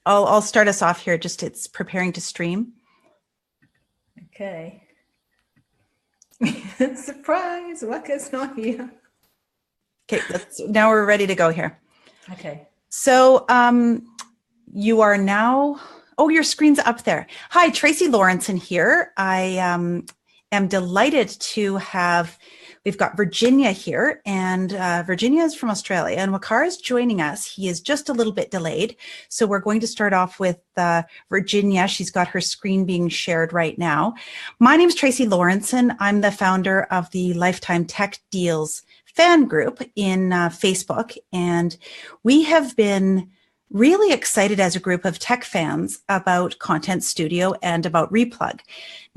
I'll start us off here. Just it's preparing to stream. Okay. Surprise, Waqar's not here. Okay, now we're ready to go here. Okay. So you are now, oh, your screen's up there. Hi, Tracey Lorenson here. I am delighted to have, we've got Virginia here, and Virginia is from Australia, and Waqar is joining us. He is just a little bit delayed. So we're going to start off with Virginia. She's got her screen being shared right now. My name is Tracey Lorenson. I'm the founder of the Lifetime Tech Deals fan group in Facebook, and we have been really excited as a group of tech fans about ContentStudio and about Replug.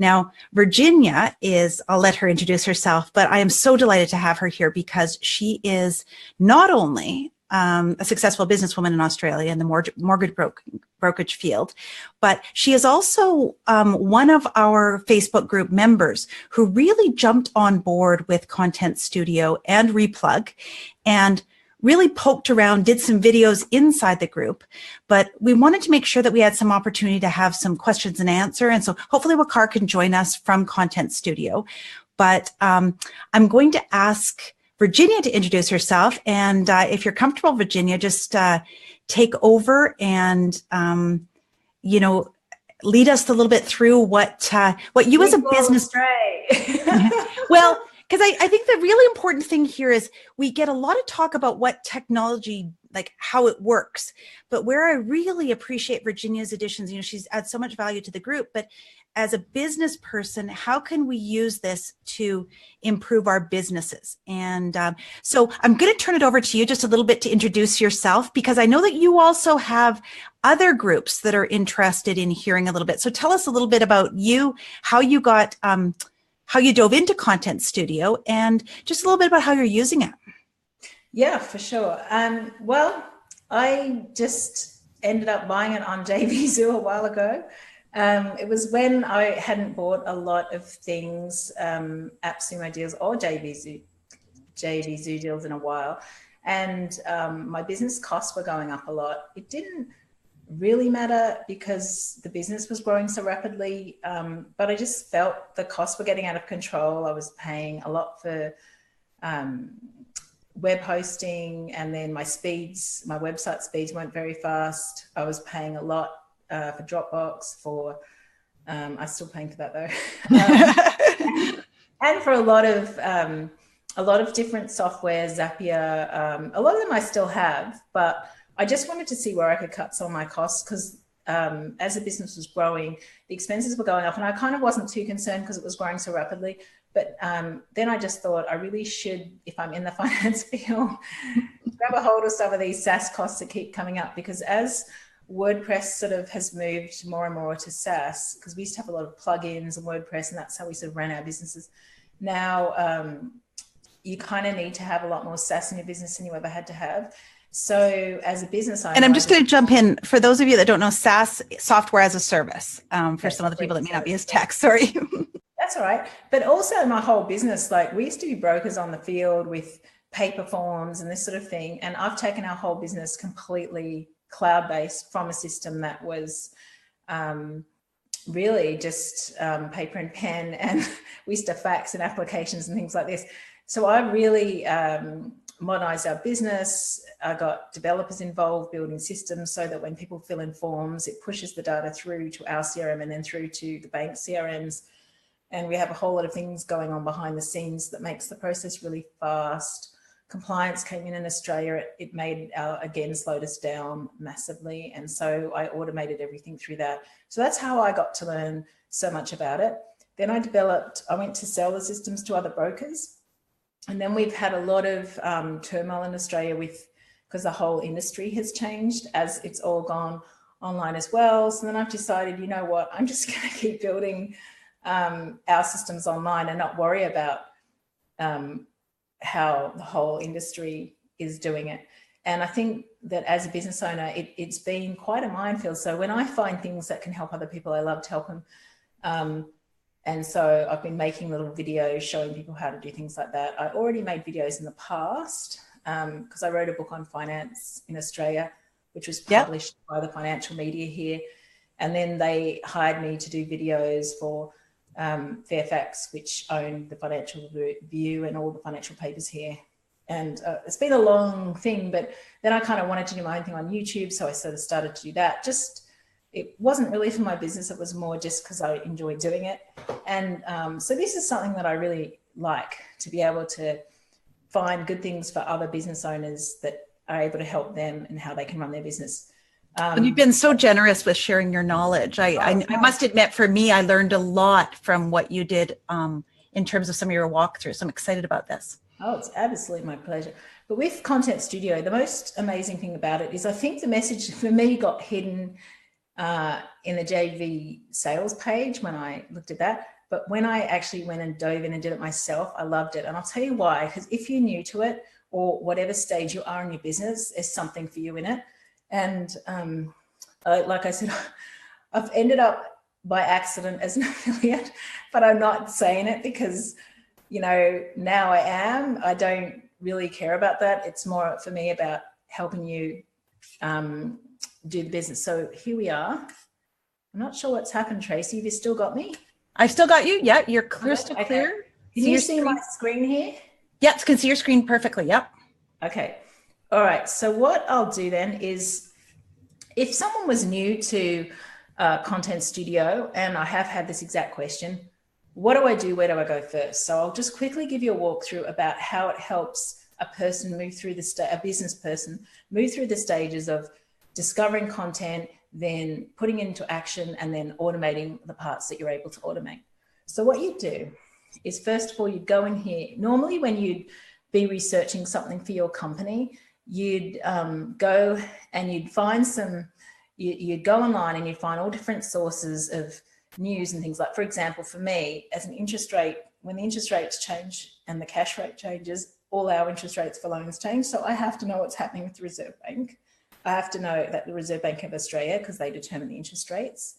Now, Virginia is, I'll let her introduce herself, but I am so delighted to have her here because she is not only a successful businesswoman in Australia in the mortgage brokerage field, but she is also one of our Facebook group members who really jumped on board with ContentStudio and Replug and really poked around, did some videos inside the group, but we wanted to make sure that we had some opportunity to have some questions and answer. And so hopefully Waqar can join us from ContentStudio. But I'm going to ask Virginia to introduce herself. And if you're comfortable, Virginia, just take over and, you know, lead us a little bit through what you as a business. Well, because I think the really important thing here is we get a lot of talk about what technology, like how it works, but where I really appreciate Virginia's additions, you know, she's adds so much value to the group, but as a business person, how can we use this to improve our businesses? And so I'm going to turn it over to you just a little bit to introduce yourself, because I know that you also have other groups that are interested in hearing a little bit. So tell us a little bit about you, how you got, how you dove into ContentStudio, and just a little bit about how you're using it. Yeah, for sure. Well, I just ended up buying it on JVZoo a while ago. It was when I hadn't bought a lot of things, AppSumo deals or JVZoo deals in a while. And my business costs were going up a lot. It didn't really matter because the business was growing so rapidly, but I just felt the costs were getting out of control. I was paying a lot for web hosting, and then my website speeds weren't very fast. I was paying a lot for Dropbox, I'm still paying for that though, and for a lot of different software, Zapier. A lot of them I still have, but I just wanted to see where I could cut some of my costs, because as the business was growing, the expenses were going up, and I kind of wasn't too concerned because it was growing so rapidly. But then I just thought I really should, if I'm in the finance field, grab a hold of some of these SaaS costs that keep coming up, because as WordPress sort of has moved more and more to SaaS, because we used to have a lot of plugins and WordPress, and that's how we sort of ran our businesses. Now you kind of need to have a lot more SaaS in your business than you ever had to have. So as a business owner, and I'm just going to jump in for those of you that don't know, SaaS, software as a service, for some of the people that may not be as tech, sorry. That's all right. But also my whole business, like we used to be brokers on the field with paper forms and this sort of thing. And I've taken our whole business completely cloud-based from a system that was really just paper and pen, and we used to fax and applications and things like this. So I really modernized our business. I got developers involved building systems so that when people fill in forms, it pushes the data through to our CRM and then through to the bank CRMs. And we have a whole lot of things going on behind the scenes that makes the process really fast. Compliance came in Australia. It made again, slowed us down massively. And so I automated everything through that. So that's how I got to learn so much about it. Then I went to sell the systems to other brokers. And then we've had a lot of turmoil in Australia because the whole industry has changed as it's all gone online as well. So then I've decided, you know what, I'm just going to keep building our systems online and not worry about how the whole industry is doing it. And I think that as a business owner, it's been quite a minefield. So when I find things that can help other people, I love to help them. And so I've been making little videos showing people how to do things like that. I already made videos in the past because I wrote a book on finance in Australia which was published by the financial media here. And then they hired me to do videos for Fairfax, which owned the Financial Review and all the financial papers here. And it's been a long thing, but then I kind of wanted to do my own thing on YouTube. So I sort of started to do that. It wasn't really for my business. It was more just because I enjoyed doing it. And so this is something that I really like, to be able to find good things for other business owners that are able to help them and how they can run their business. You've been so generous with sharing your knowledge. I must admit, for me, I learned a lot from what you did in terms of some of your walkthroughs. So I'm excited about this. Oh, it's absolutely my pleasure. But with Content Studio, the most amazing thing about it is I think the message for me got hidden in the JV sales page when I looked at that. But when I actually went and dove in and did it myself, I loved it. And I'll tell you why, because if you're new to it or whatever stage you are in your business, there's something for you in it. And like I said, I've ended up by accident as an affiliate, but I'm not saying it because, you know, now I am. I don't really care about that. It's more for me about helping you do the business. So here we are. I'm not sure what's happened, Tracey. Have you still got me? I've still got you. Yeah, you're crystal clear. Can you see my screen here? Yes, can see your screen perfectly. Yep. Okay. All right. So what I'll do then is, if someone was new to Content Studio, and I have had this exact question, what do I do? Where do I go first? So I'll just quickly give you a walkthrough about how it helps a person move through a business person move through the stages of discovering content, then putting it into action, and then automating the parts that you're able to automate. So what you do is, first of all, you'd go in here. Normally when you'd be researching something for your company, you'd go and you'd find you'd go online and you'd find all different sources of news and things. Like, for example, for me, as an interest rate, when the interest rates change and the cash rate changes, all our interest rates for loans change. So I have to know what's happening with the Reserve Bank. I have to know that the Reserve Bank of Australia, because they determine the interest rates.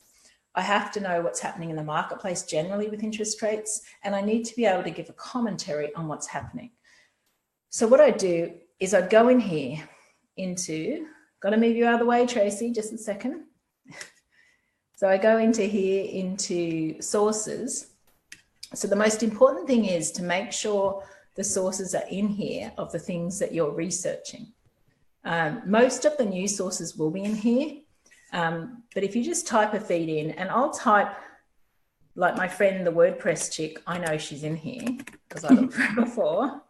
I have to know what's happening in the marketplace generally with interest rates, and I need to be able to give a commentary on what's happening. So what I do is I'd go in here into, got to move you out of the way, Tracey, just a second. So I go into here into sources. So the most important thing is to make sure the sources are in here of the things that you're researching. Most of the news sources will be in here, but if you just type a feed in, and I'll type, like my friend, the WordPress chick, I know she's in here because I looked for her before,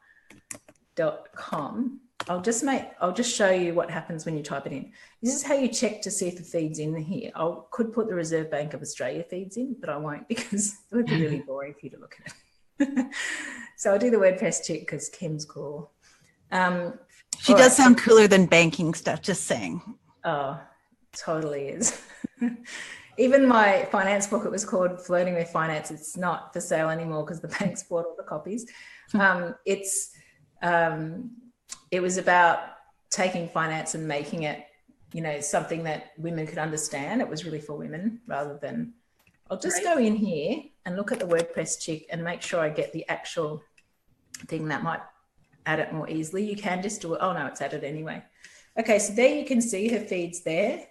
.com. I'll just show you what happens when you type it in. This is how you check to see if the feed's in here. I could put the Reserve Bank of Australia feeds in, but I won't because it would be really boring for you to look at it. So I'll do the WordPress chick because Kim's cool. She does sound cooler than banking stuff, just saying. Oh, totally is. Even my finance book, it was called Flirting with Finance. It's not for sale anymore because the bank's bought all the copies. It was about taking finance and making it, you know, something that women could understand. It was really for women rather than, I'll just go in here and look at the WordPress chick and make sure I get the actual thing that might add it more easily. You can just do it. Oh no, it's added anyway. Okay, so there you can see her feeds there.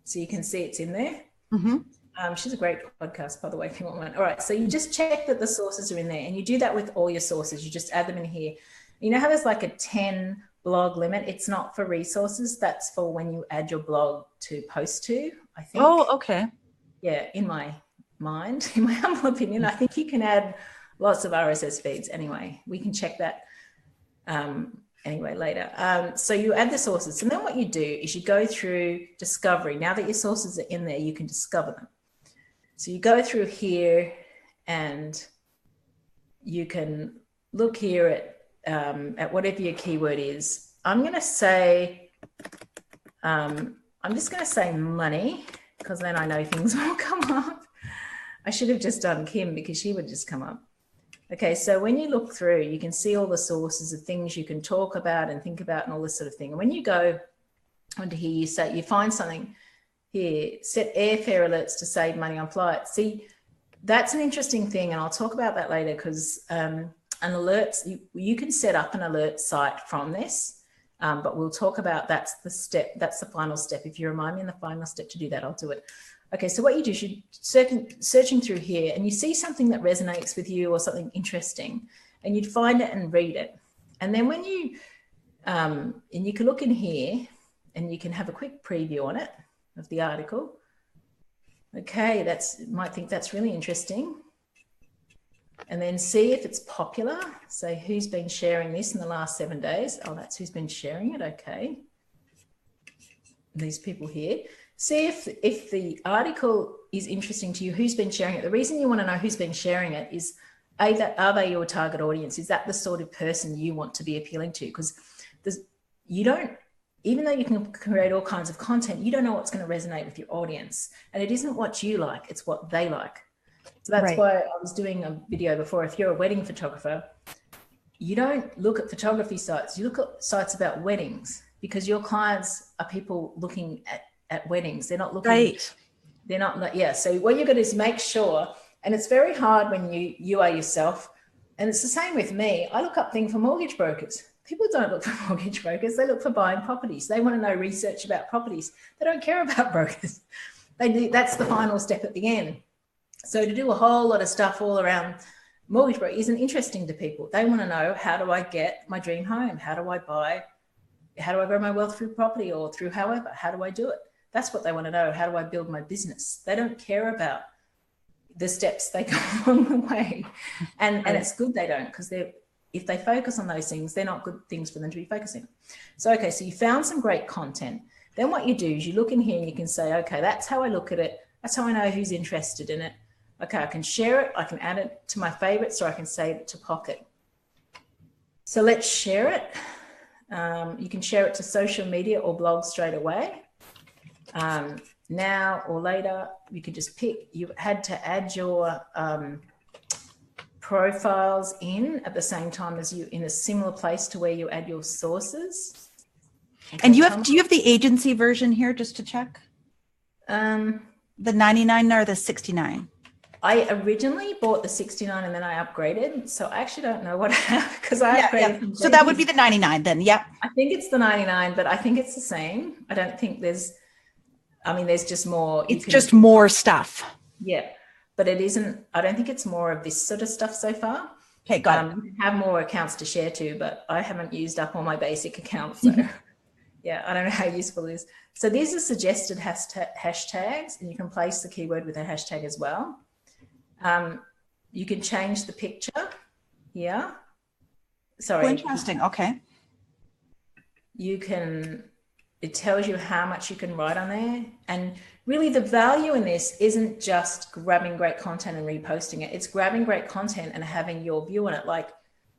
So you can see it's in there. Mm-hmm. She's a great podcast, by the way, if you want one. All right, so you just check that the sources are in there, and you do that with all your sources. You just add them in here. You know how there's like a 10 blog limit? It's not for resources. That's for when you add your blog to post to, I think. Oh, okay. Yeah, in my mind, in my humble opinion, I think you can add lots of RSS feeds. Anyway, we can check that anyway later. So you add the sources, and then what you do is you go through discovery. Now that your sources are in there, you can discover them. So you go through here and you can look here at whatever your keyword is. I'm going to say, I'm just going to say money, because then I know things will come up. I should have just done Kim because she would just come up. Okay, so when you look through, you can see all the sources of things you can talk about and think about and all this sort of thing. And when you go onto here, you find something here, set airfare alerts to save money on flights. See, that's an interesting thing, and I'll talk about that later because an alerts, you can set up an alert site from this. But we'll talk about that's the final step. If you remind me in the final step to do that, I'll do it. Okay, so what you do is you're searching through here and you see something that resonates with you or something interesting, and you'd find it and read it. And then when you, and you can look in here and you can have a quick preview on it of the article. Okay, might think that's really interesting. And then see if it's popular. So who's been sharing this in the last 7 days? Oh, that's who's been sharing it. Okay. These people here. See if the article is interesting to you, who's been sharing it. The reason you want to know who's been sharing it is, are they your target audience? Is that the sort of person you want to be appealing to? Because even though you can create all kinds of content, you don't know what's going to resonate with your audience. And it isn't what you like, it's what they like. So that's why I was doing a video before. If you're a wedding photographer, you don't look at photography sites, you look at sites about weddings, because your clients are people looking at weddings. They're not looking, they're not, yeah. So what you're going to do is make sure, and it's very hard when you are yourself. And it's the same with me. I look up things for mortgage brokers. People don't look for mortgage brokers. They look for buying properties. They want to know research about properties. They don't care about brokers. They do. That's the final step at the end. So to do a whole lot of stuff all around mortgage broker isn't interesting to people. They want to know, how do I get my dream home? How do I grow my wealth through property or through however? How do I do it? That's what they want to know. How do I build my business? They don't care about the steps they go along the way. And it's good they don't, because if they focus on those things, they're not good things for them to be focusing on. So, okay, so you found some great content. Then what you do is you look in here and you can say, okay, that's how I look at it. That's how I know who's interested in it. Okay, I can share it. I can add it to my favorites, or I can save it to Pocket. So let's share it. You can share it to social media or blog straight away. Now or later, you could just pick. You had to add your profiles in at the same time as you, in a similar place to where you add your sources. Okay, and do you have the agency version here, just to check? The 99 or the 69? I originally bought the 69 and then I upgraded. So I actually don't know what I have, because I upgraded. Yeah. So that would be the 99 then. Yep. I think it's the 99, but I think it's the same. I don't think there's just more. It's just more stuff. Yeah. But it isn't, I don't think it's more of this sort of stuff so far. Okay, got it. You have more accounts to share to, but I haven't used up all my basic accounts. So yeah, I don't know how useful it is. So these are suggested hashtags, and you can place the keyword with a hashtag as well. You can change the picture here. Sorry. Oh, interesting. Okay. It tells you how much you can write on there. And really the value in this isn't just grabbing great content and reposting it. It's grabbing great content and having your view on it. Like,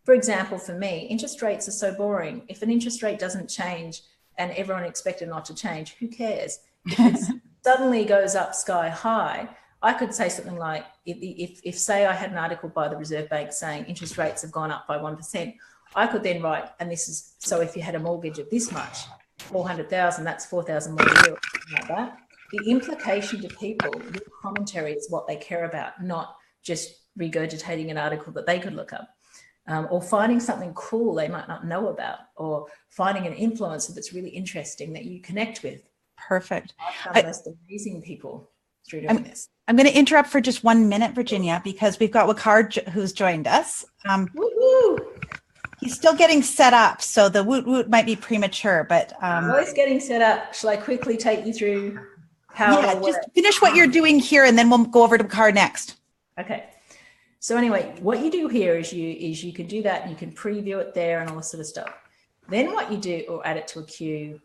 for example, for me, interest rates are so boring. If an interest rate doesn't change and everyone expected not to change, who cares? If it suddenly goes up sky high, I could say something like, if say I had an article by the Reserve Bank saying interest rates have gone up by 1%, I could then write, and this is, so if you had a mortgage of this much, 400,000, that's 4,000 more a year, or something like that. The implication to people, your commentary is what they care about, not just regurgitating an article that they could look up, or finding something cool they might not know about, or finding an influencer that's really interesting that you connect with. Perfect. I've found the most amazing people through doing this. I'm going to interrupt for just 1 minute, Virginia, because we've got Waqar who's joined us. Woo-hoo. He's still getting set up, so the woot woot might be premature, but he's getting set up. Shall I quickly take you through how it works? Just finish what you're doing here, and then we'll go over to Waqar next. Okay. So anyway, what you do here is you can do that, and you can preview it there and all this sort of stuff. Then what you do, or add it to a queue,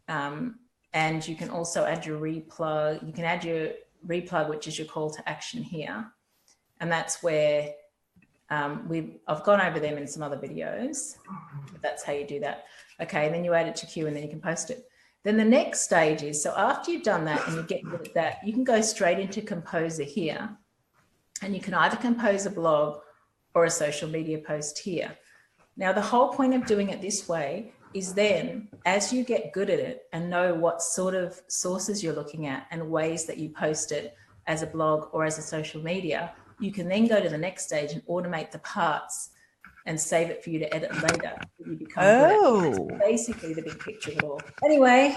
and you can also add your replug. You can add your replug, which is your call to action here, and that's where I've gone over them in some other videos. But that's how you do that. Okay, and then you add it to queue, and then you can post it. Then the next stage is, so after you've done that and you get good at that, you can go straight into Composer here, and you can either compose a blog or a social media post here. Now, the whole point of doing it this way is then, as you get good at it and know what sort of sources you're looking at and ways that you post it as a blog or as a social media, you can then go to the next stage and automate the parts and save it for you to edit later. You become good at it. Basically the big picture of it all. Anyway.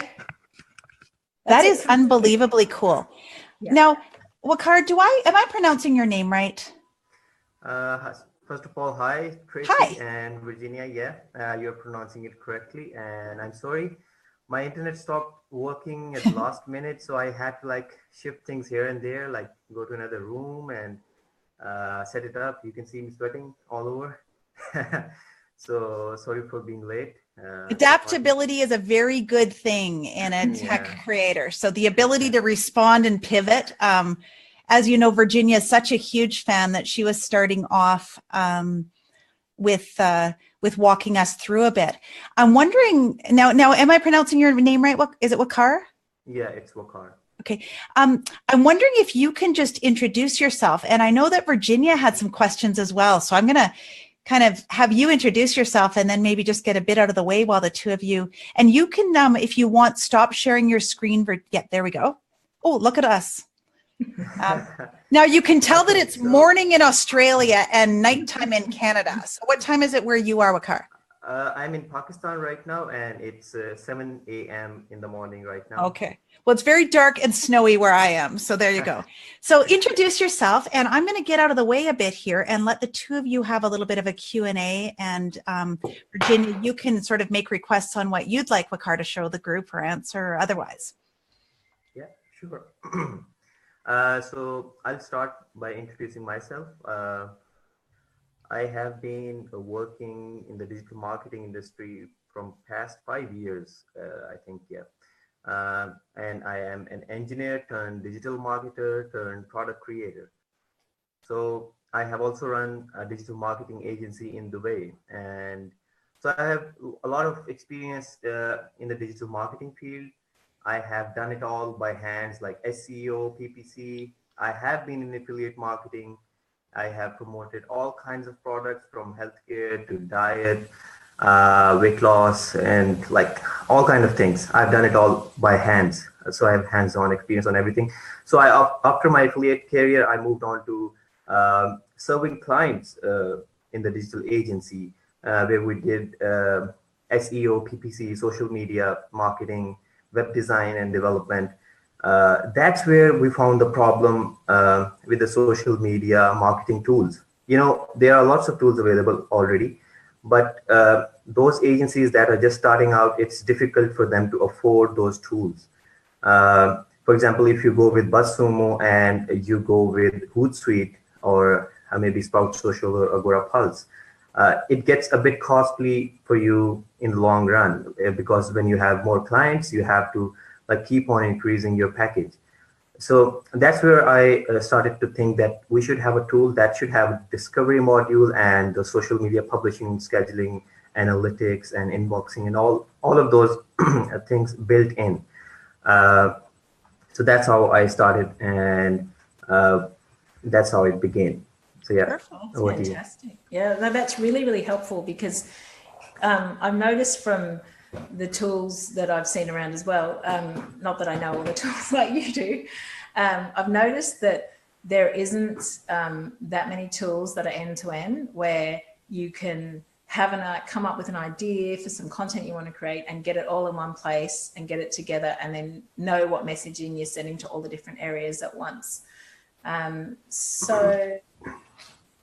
That is unbelievably cool. Yeah. Now, Waqar, am I pronouncing your name right? First of all, hi, Tracy. Hi. And Virginia. Yeah, you're pronouncing it correctly. And I'm sorry, my internet stopped working at the last minute. So I had to like shift things here and there, like go to another room and set it up. You can see me sweating all over. So sorry for being late. Adaptability is a very good thing in a tech creator. So the ability to respond and pivot. As you know, Virginia is such a huge fan that she was starting off with walking us through a bit. I'm wondering now, am I pronouncing your name right? Is it Waqar? Yeah, it's Waqar. Okay. I'm wondering if you can just introduce yourself. And I know that Virginia had some questions as well. So I'm going to kind of have you introduce yourself and then maybe just get a bit out of the way while the two of you, and you can, if you want, stop sharing your screen. There we go. Oh, look at us. Now you can tell that it's morning in Australia and nighttime in Canada. So what time is it where you are, Waqar? I'm in Pakistan right now, and it's 7 a.m. in the morning right now. Okay. Well, it's very dark and snowy where I am. So there you go. So introduce yourself, and I'm going to get out of the way a bit here and let the two of you have a little bit of a Q&A. And Virginia, you can sort of make requests on what you'd like Waqar to show the group or answer or otherwise. Yeah, sure. So I'll start by introducing myself. I have been working in the digital marketing industry from past 5 years, I think, yeah. And I am an engineer turned digital marketer turned product creator. So I have also run a digital marketing agency in Dubai. And so I have a lot of experience in the digital marketing field. I have done it all by hands, like SEO, PPC. I have been in affiliate marketing. I have promoted all kinds of products from healthcare to diet, weight loss, and like all kinds of things. I've done it all by hands. So I have hands-on experience on everything. So after my affiliate career, I moved on to serving clients in the digital agency, where we did SEO, PPC, social media marketing, web design and development. That's where we found the problem with the social media marketing tools. You know, there are lots of tools available already, but those agencies that are just starting out, it's difficult for them to afford those tools. For example, if you go with BuzzSumo and you go with Hootsuite or maybe Sprout Social or Agora Pulse, it gets a bit costly for you in the long run, because when you have more clients, you have to like keep on increasing your package. So that's where I started to think that we should have a tool that should have a discovery module and the social media publishing, scheduling, analytics, and inboxing, and all of those things built in. So that's how I started, and that's how it began. So yeah, fantastic. Yeah, no, that's really, really helpful, because I've noticed from the tools that I've seen around as well, not that I know all the tools like you do, I've noticed that there isn't that many tools that are end-to-end where you can have come up with an idea for some content you want to create and get it all in one place and get it together, and then know what messaging you're sending to all the different areas at once. So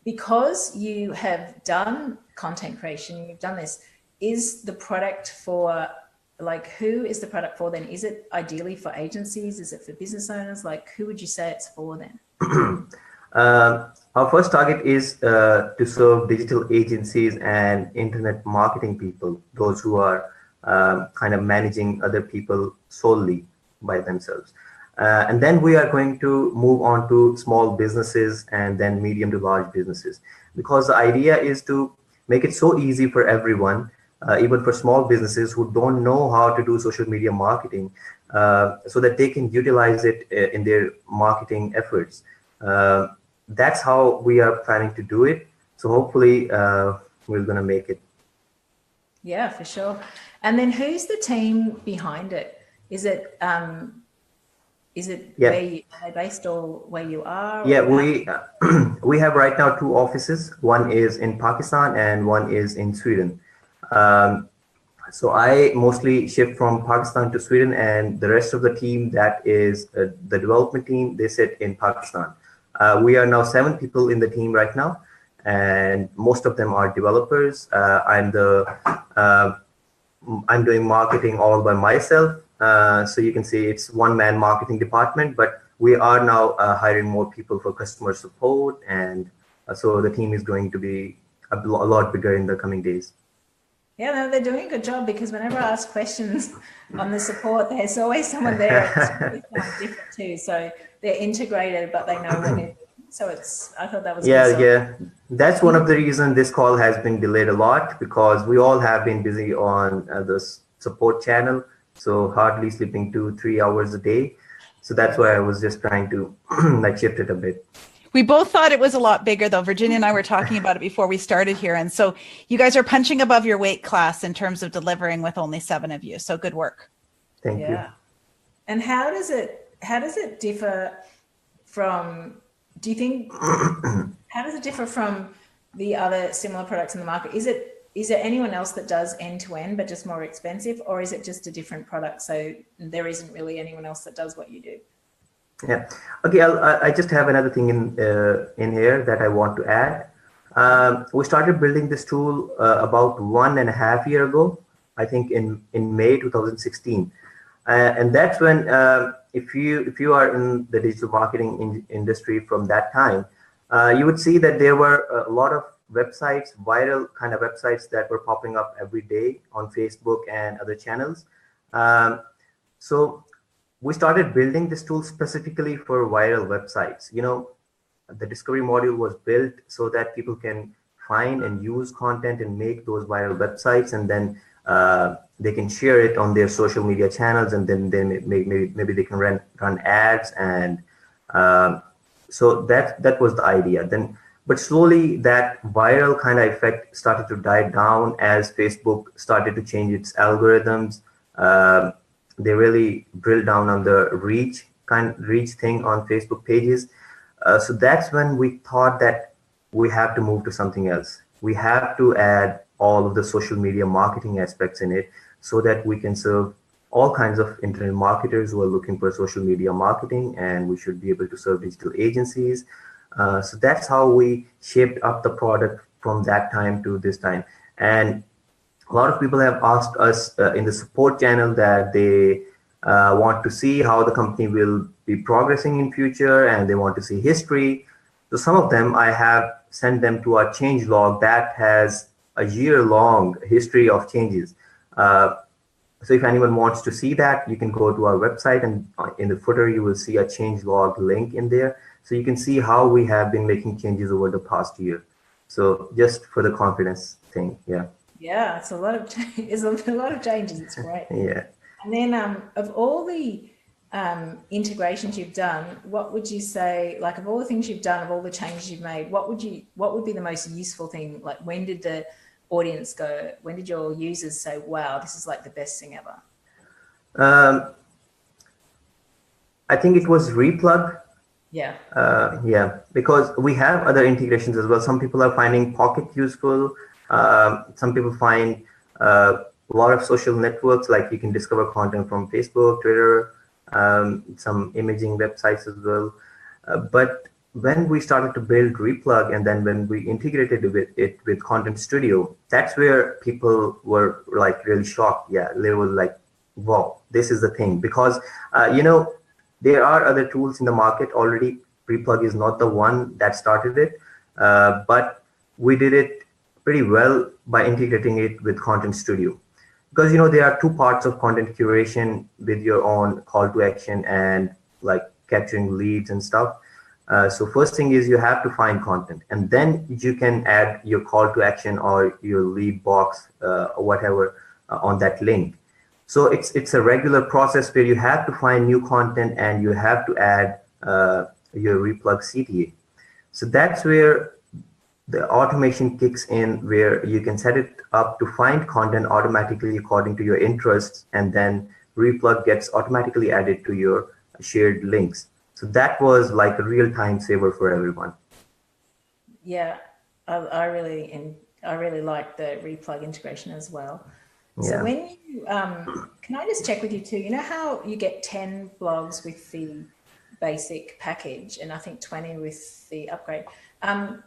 because you have done content creation, you've done this, is the product for, like, who is the product for then? Is it ideally for agencies? Is it for business owners? Like, who would you say it's for then? Our first target is to serve digital agencies and internet marketing people, those who are kind of managing other people solely by themselves. And then we are going to move on to small businesses and then medium to large businesses, because the idea is to make it so easy for everyone, even for small businesses who don't know how to do social media marketing, so that they can utilize it in their marketing efforts. That's how we are planning to do it. So hopefully we're going to make it. Yeah, for sure. And then who's the team behind it? Is it Is it Yeah. are they based or where you are? Yeah, Or we have right now 2 offices. One is in Pakistan and one is in Sweden. Um, so I mostly shift from Pakistan to Sweden, and the rest of the team, that is the development team, they sit in Pakistan. We are now 7 people in the team right now, and most of them are developers. Uh, I'm doing marketing all by myself. So you can see it's one-man marketing department, but we are now hiring more people for customer support, and so the team is going to be a lot bigger in the coming days. yeah, no, they're doing a good job, because whenever I ask questions on the support, there's always someone there. It's really someone different too. So they're integrated, but they know what they're doing. So I thought that was good. So Yeah. That's one of the reasons this call has been delayed a lot, because we all have been busy on this support channel. So hardly sleeping 2-3 hours a day. So that's why I was just trying to like shift it a bit. We both thought it was a lot bigger, though. Virginia and I were talking about it before we started here. And so you guys are punching above your weight class in terms of delivering with only 7 of you. So good work. Thank you. And how does it differ from, do you think, how does it differ from the other similar products in the market? Is there anyone else that does end-to-end but just more expensive, or is it just a different product, so there isn't really anyone else that does what you do? Yeah. Okay. I just have another thing in here that I want to add. We started building this tool about 1.5 years ago, I think in May 2016, and that's when if you are in the digital marketing industry from that time, you would see that there were a lot of websites, viral kind of websites, that were popping up every day on Facebook and other channels. So we started building this tool specifically for viral websites. The discovery module was built so that people can find and use content and make those viral websites, and then they can share it on their social media channels, and then maybe they can run ads, and so that was the idea. But slowly that viral kind of effect started to die down as Facebook started to change its algorithms. They really drilled down on the reach thing on Facebook pages. So that's when we thought that we have to move to something else. We have to add all of the social media marketing aspects in it, so that we can serve all kinds of internet marketers who are looking for social media marketing, and we should be able to serve digital agencies. So that's how we shaped up the product from that time to this time. And a lot of people have asked us in the support channel that they want to see how the company will be progressing in future, and they want to see history. So some of them, I have sent them to our change log that has a year-long history of changes. So if anyone wants to see that, you can go to our website, and in the footer, you will see a change log link in there. So you can see how we have been making changes over the past year. So just for the confidence thing, yeah. Yeah, it's a lot of changes. It's great. Yeah. And then of all the integrations you've done, what would you say, like of all the things you've done, of all the changes you've made, what would be the most useful thing? Like, when did the audience go, when did your users say, wow, this is like the best thing ever? I think it was Replug. Yeah. Yeah, because we have other integrations as well. Some people are finding Pocket useful. Some people find a lot of social networks, like you can discover content from Facebook, Twitter, some imaging websites as well. But when we started to build Replug, and then when we integrated it with ContentStudio, that's where people were like really shocked. Yeah, they were like, wow, this is the thing. Because, there are other tools in the market already. Replug is not the one that started it, but we did it pretty well by integrating it with ContentStudio. Because, there are 2 parts of content curation with your own call to action and like capturing leads and stuff. So first thing is you have to find content, and then you can add your call to action or your lead box or whatever on that link. So it's a regular process where you have to find new content and you have to add your Replug CTA. So that's where the automation kicks in, where you can set it up to find content automatically according to your interests, and then Replug gets automatically added to your shared links. So that was like a real time saver for everyone. Yeah, I really like the Replug integration as well. So Yeah. when you, can I just check with you too, you know how you get 10 blogs with the basic package and I think 20 with the upgrade?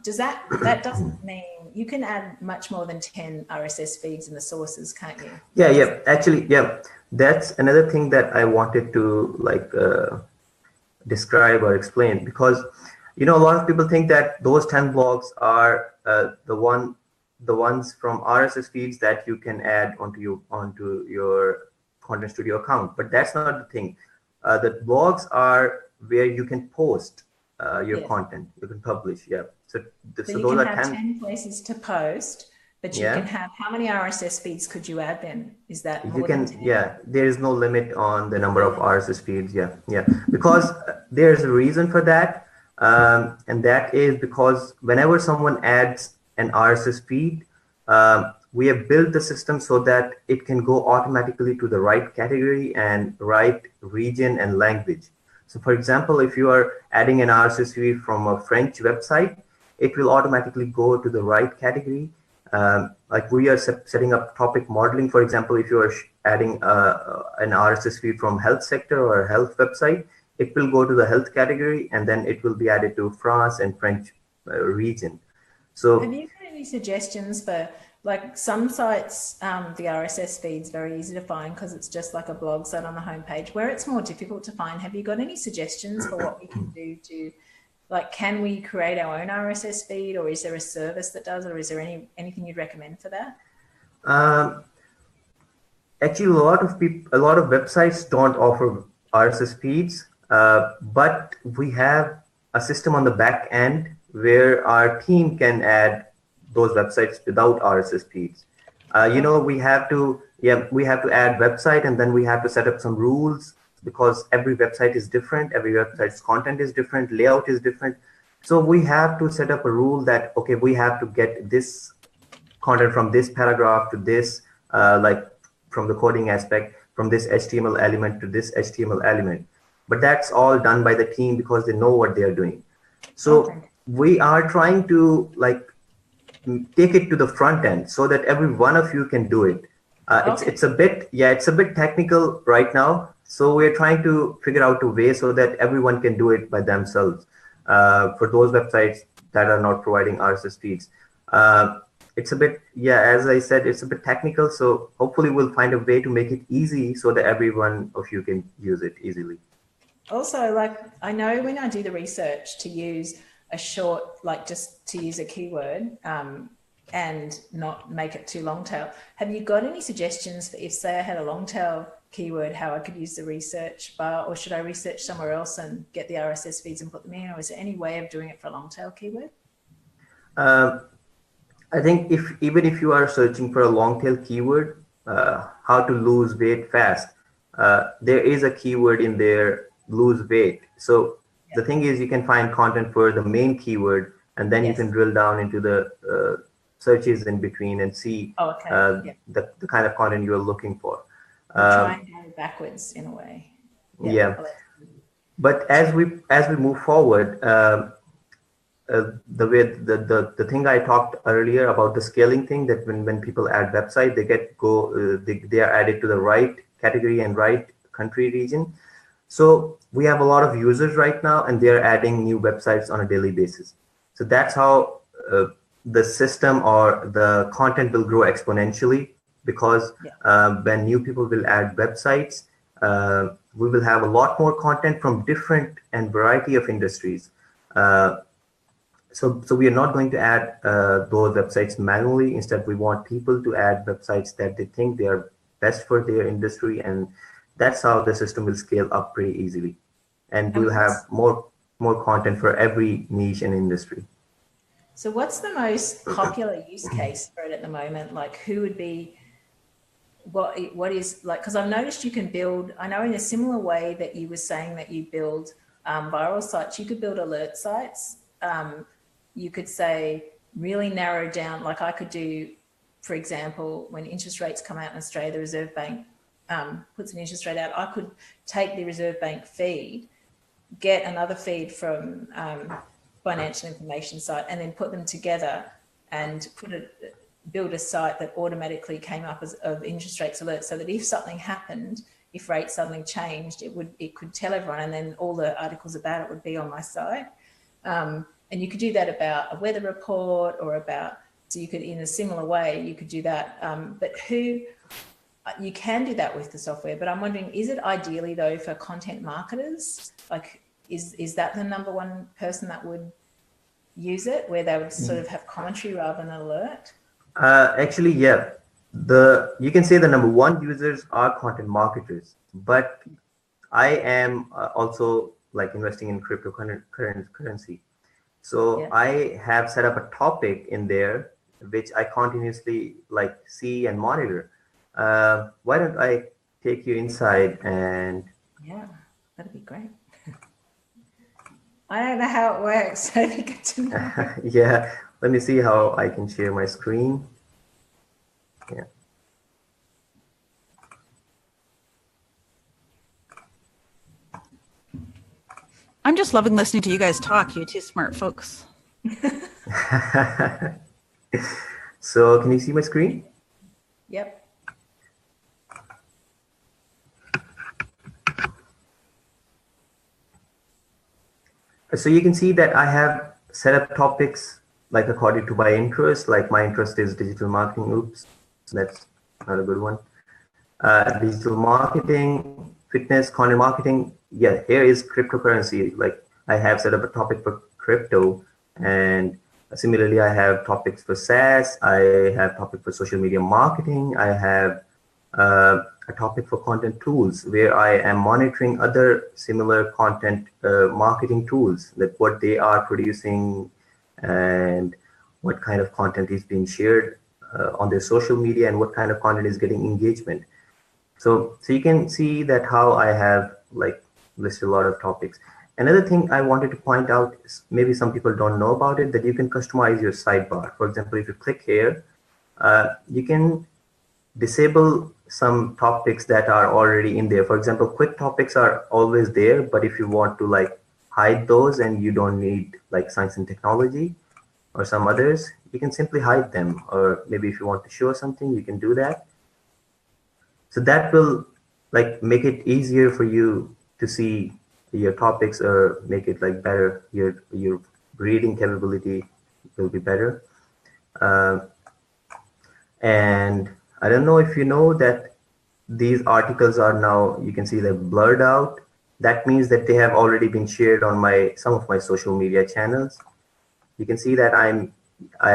Does that doesn't mean you can add much more than 10 RSS feeds in the sources, can't you? Yeah. Actually, yeah, that's another thing that I wanted to like describe or explain, because a lot of people think that those 10 blogs are the ones from RSS feeds that you can add onto your Content Studio account, but that's not the thing. The blogs are where you can post your Yes. content, you can publish. Yeah, so you those can are have 10. 10 places to post, but you can have, how many RSS feeds could you add then? Is that You more than can, 10? yeah, there is no limit on the number of RSS feeds. Yeah, because there's a reason for that. And that is because whenever someone adds an RSS feed, we have built the system so that it can go automatically to the right category and right region and language. So for example, if you are adding an RSS feed from a French website, it will automatically go to the right category. Like we are setting up topic modeling. For example, if you are adding an RSS feed from health sector or a health website, it will go to the health category and then it will be added to France and French region. So have you got any suggestions for, like, some sites, the RSS feed's very easy to find because it's just like a blog site on the homepage. Where it's more difficult to find, have you got any suggestions for what we can do to, like, can we create our own RSS feed, or is there a service that does it, or is there anything you'd recommend for that? Actually, a lot of websites don't offer RSS feeds, but we have a system on the back end where our team can add those websites without RSS feeds. We have to add website, and then we have to set up some rules, because every website is different, every website's content is different, layout is different. So we have to set up a rule that, okay, we have to get this content from this paragraph to this, like from the coding aspect, from this HTML element to this HTML element. But that's all done by the team because they know what they are doing. So we are trying to like take it to the front end so that every one of you can do it. It's a bit technical right now. So we're trying to figure out a way so that everyone can do it by themselves for those websites that are not providing RSS feeds. It's a bit, as I said, it's a bit technical. So hopefully we'll find a way to make it easy so that every one of you can use it easily. Also, like, I know when I do the research to use a short, like just to use a keyword and not make it too long tail, have you got any suggestions for, if say I had a long tail keyword, how I could use the research bar, or should I research somewhere else and get the RSS feeds and put them in, or is there any way of doing it for a long tail keyword? I think even if you are searching for a long tail keyword, how to lose weight fast, there is a keyword in there, lose weight. So the thing is, you can find content for the main keyword, and then you can drill down into the searches in between and see the kind of content you're looking for. Try and go backwards in a way. But as we move forward, the thing I talked earlier about the scaling thing, that when people add website, they are added to the right category and right country region. So we have a lot of users right now, and they're adding new websites on a daily basis. So that's how the system or the content will grow exponentially, because when new people will add websites, we will have a lot more content from different and variety of industries. So we are not going to add those websites manually. Instead, we want people to add websites that they think they are best for their industry, and that's how the system will scale up pretty easily. And we'll have more content for every niche and industry. So what's the most popular use case for it at the moment? Like, who would be, what is, like, because I've noticed you can build, I know in a similar way that you were saying that you build viral sites, you could build alert sites. You could say really narrow down, like I could do, for example, when interest rates come out in Australia, the Reserve Bank puts an interest rate out, I could take the Reserve Bank feed, get another feed from financial information site, and then put them together and build a site that automatically came up as of interest rates alert, so that if something happened, if rates suddenly changed, it could tell everyone, and then all the articles about it would be on my site. And you could do that about a weather report, or about, so you could, in a similar way, you could do that. But you can do that with the software, but I'm wondering, is it ideally though for content marketers? Like, is that the number one person that would use it, where they would sort of have commentary rather than alert? Actually, yeah. You can say the number one users are content marketers, but I am also like investing in cryptocurrency. So Yeah. I have set up a topic in there which I continuously like see and monitor. Why don't I take you inside and... Yeah, that'd be great. I don't know how it works, so it'd be good to know. Yeah, let me see how I can share my screen. Yeah. I'm just loving listening to you guys talk, you two smart folks. So can you see my screen? Yep. So you can see that I have set up topics like according to my interest. Like my interest is digital marketing. Oops, that's not a good one. Digital marketing, fitness, content marketing. Yeah, here is cryptocurrency. Like I have set up a topic for crypto, and similarly I have topics for SaaS. I have topic for social media marketing. I have a topic for content tools, where I am monitoring other similar content marketing tools, like what they are producing and what kind of content is being shared on their social media, and what kind of content is getting engagement. So you can see that how I have like listed a lot of topics. Another thing I wanted to point out is, maybe some people don't know about it, that you can customize your sidebar. For example, if you click here, you can disable some topics that are already in there. For example, quick topics are always there, but if you want to like hide those and you don't need like science and technology or some others, you can simply hide them. Or maybe if you want to show something, you can do that. So that will like make it easier for you to see your topics, or make it like better. Your reading capability will be better. And I don't know if you know that these articles are now, you can see they're blurred out. That means that they have already been shared on some of my social media channels. You can see that I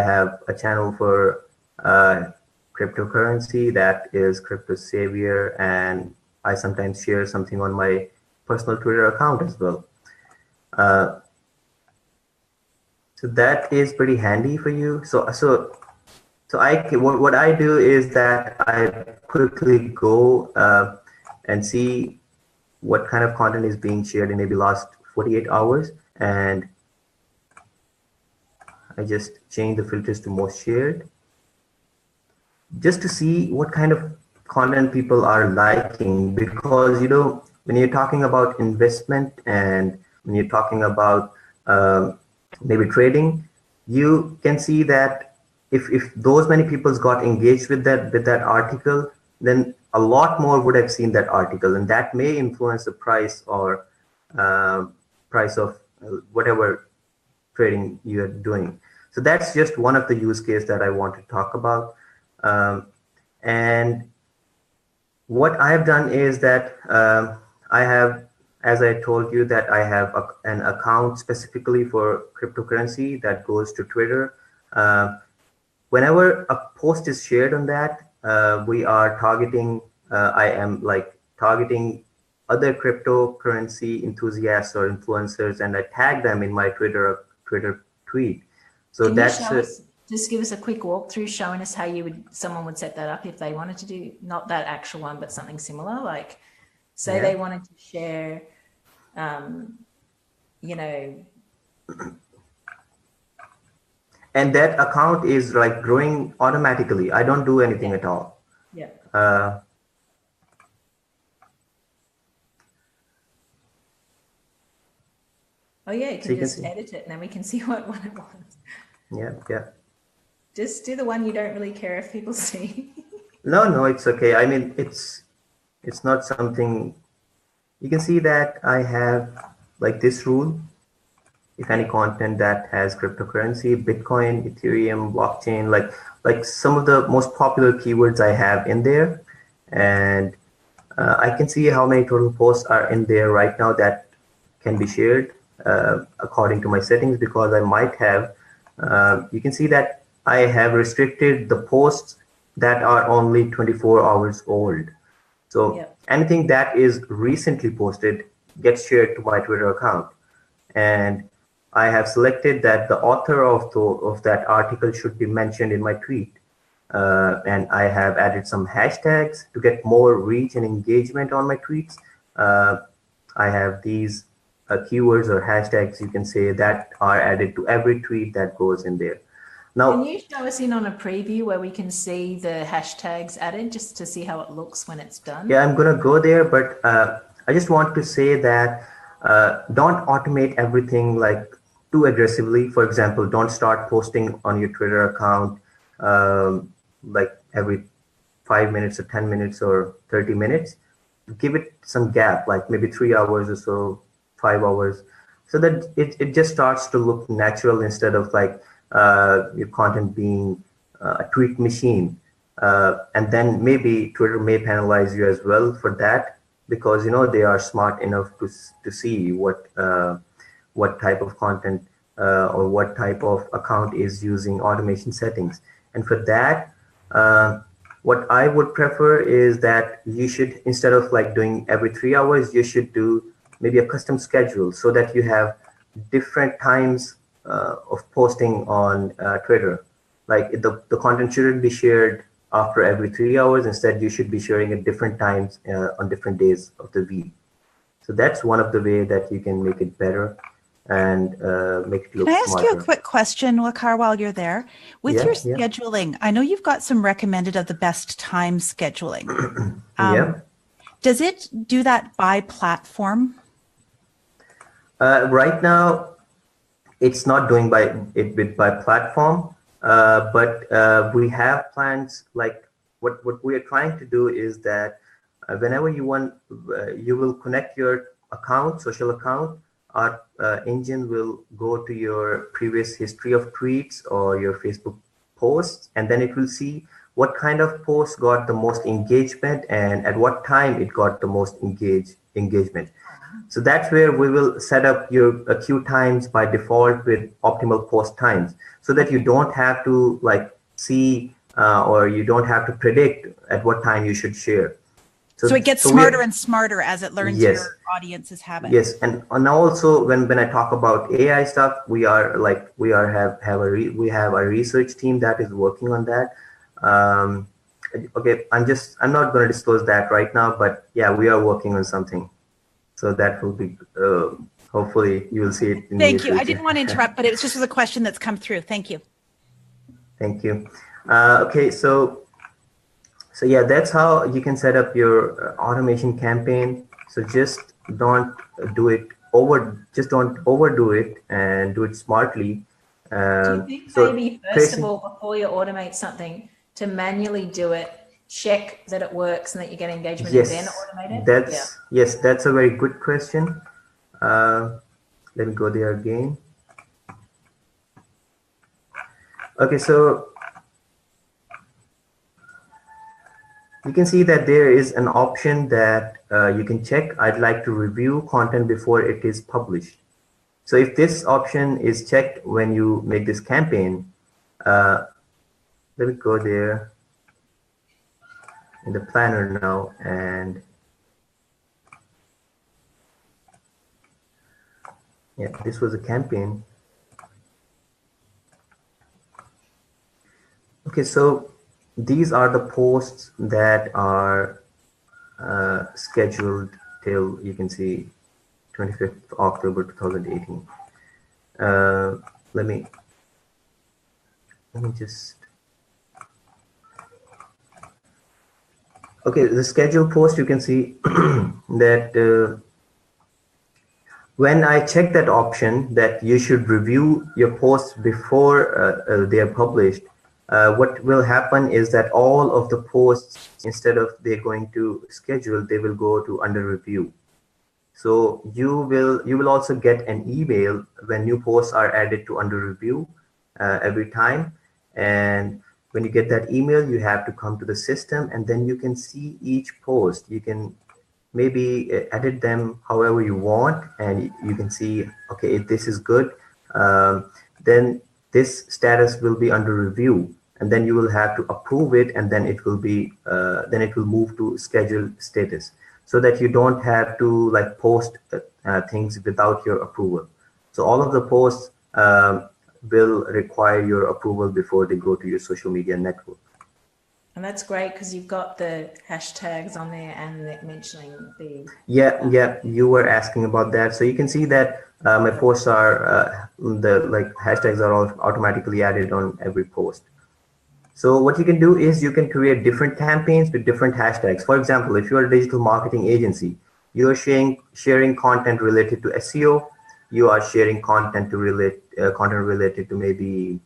have a channel for cryptocurrency, that is Crypto Savior, and I sometimes share something on my personal Twitter account as well. So that is pretty handy for you. So what I do is that I quickly go and see what kind of content is being shared in maybe last 48 hours, and I just change the filters to most shared, just to see what kind of content people are liking. Because when you're talking about investment, and when you're talking about maybe trading, you can see that if those many people got engaged with that article, then a lot more would have seen that article, and that may influence the price, or price of whatever trading you are doing. So that's just one of the use case that I want to talk about. And what I have done is that I have, as I told you, that I have an account specifically for cryptocurrency that goes to Twitter. Whenever a post is shared on that, we are targeting, I am like targeting other cryptocurrency enthusiasts or influencers, and I tag them in my Twitter tweet. So Can that's you show us, just give us a quick walkthrough showing us how someone would set that up if they wanted to do, not that actual one, but something similar. Like, say they wanted to share, and that account is like growing automatically. I don't do anything at all. Yeah. Oh yeah, you So can you can just see. edit it and then we can see what one it was. Yeah, yeah. Just do the one you don't really care if people see. No, no, it's okay. I mean, it's not something. You can see that I have like this rule. If any Yeah. content that has cryptocurrency, Bitcoin, Ethereum, blockchain, like some of the most popular keywords I have in there, and I can see how many total posts are in there right now that can be shared according to my settings, because I might have. You can see that I have restricted the posts that are only 24 hours old. So Yeah. anything that is recently posted gets shared to my Twitter account. And I have selected that the author of that article should be mentioned in my tweet. And I have added some hashtags to get more reach and engagement on my tweets. Uh, I have these keywords or hashtags, you can say, that are added to every tweet that goes in there. Can Now, you show us in on a preview where we can see the hashtags added just to see how it looks when it's done? yeah, I'm gonna go there, but I just want to say that don't automate everything like too aggressively. For example, don't start posting on your Twitter account like every 5 minutes or 10 minutes or 30 minutes. Give it some gap, like maybe 3 hours or so, 5 hours, so that it just starts to look natural instead of like your content being a tweet machine. And then maybe Twitter may penalize you as well for that, because they are smart enough to see what type of content or what type of account is using automation settings. And for that, what I would prefer is that you should, instead of like doing every 3 hours, you should do maybe a custom schedule so that you have different times of posting on Twitter. Like the content shouldn't be shared after every 3 hours. Instead, you should be sharing at different times on different days of the week. So that's one of the way that you can make it better and make it Can look I ask you a smarter. quick question, Waqar, while you're there? With your Yeah, yeah, scheduling, I know you've got some recommended of the best time scheduling. yeah. Does it do that by platform? Right now, it's not doing by platform, but we have plans. Like what we are trying to do is that whenever you want, you will connect your social account. Our engine will go to your previous history of tweets or your Facebook posts, and then it will see what kind of post got the most engagement and at what time it got the most engagement. So that's where we will set up your queue times by default with optimal post times, so that you don't have to like see or you don't have to predict at what time you should share. So it gets So smarter and smarter as it learns yes, your audience's habits. yes, and now also when I talk about AI stuff, we have a research team that is working on that. Um, okay, I'm not going to disclose that right now, but yeah, we are working on something. So that will be, hopefully you will see it in the near Thank you. I future. didn't want to interrupt, but it was just a question that's come through. Thank you. Thank you. Okay, so yeah, that's how you can set up your automation campaign. So just don't don't overdo it and do it smartly. Do you think So maybe first of Tracy, all, before you automate something, to manually do it, check that it works and that you get engagement and then automate it? Yeah. yes, that's a very good question. Let me go there again. Okay, so you can see that there is an option that you can check. I'd like to review content before it is published. So if this option is checked when you make this campaign, let me go there in the planner now, and yeah, this was a campaign. Okay, so these are the posts that are scheduled till, you can see, 25th October 2018. Let me just, okay, the schedule post, you can see that When I check that option that you should review your posts before they are published, what will happen is that all of the posts, instead of they're going to schedule, they will go to under review. So you will also get an email when new posts are added to under review every time. And when you get that email, you have to come to the system, and then you can see each post. You can maybe edit them however you want, and you can see, okay, if this is good, then this status will be under review, and then you will have to approve it, and then it will be then it will move to scheduled status, so that you don't have to like post things without your approval. So all of the posts will require your approval before they go to your social media network. And that's great because you've got the hashtags on there and mentioning the... Yeah, you were asking about that. So you can see that my posts are, the like hashtags are all automatically added on every post. So what you can do is you can create different campaigns with different hashtags. For example, if you're a digital marketing agency, you are sharing content related to SEO, you are sharing content to content related to maybe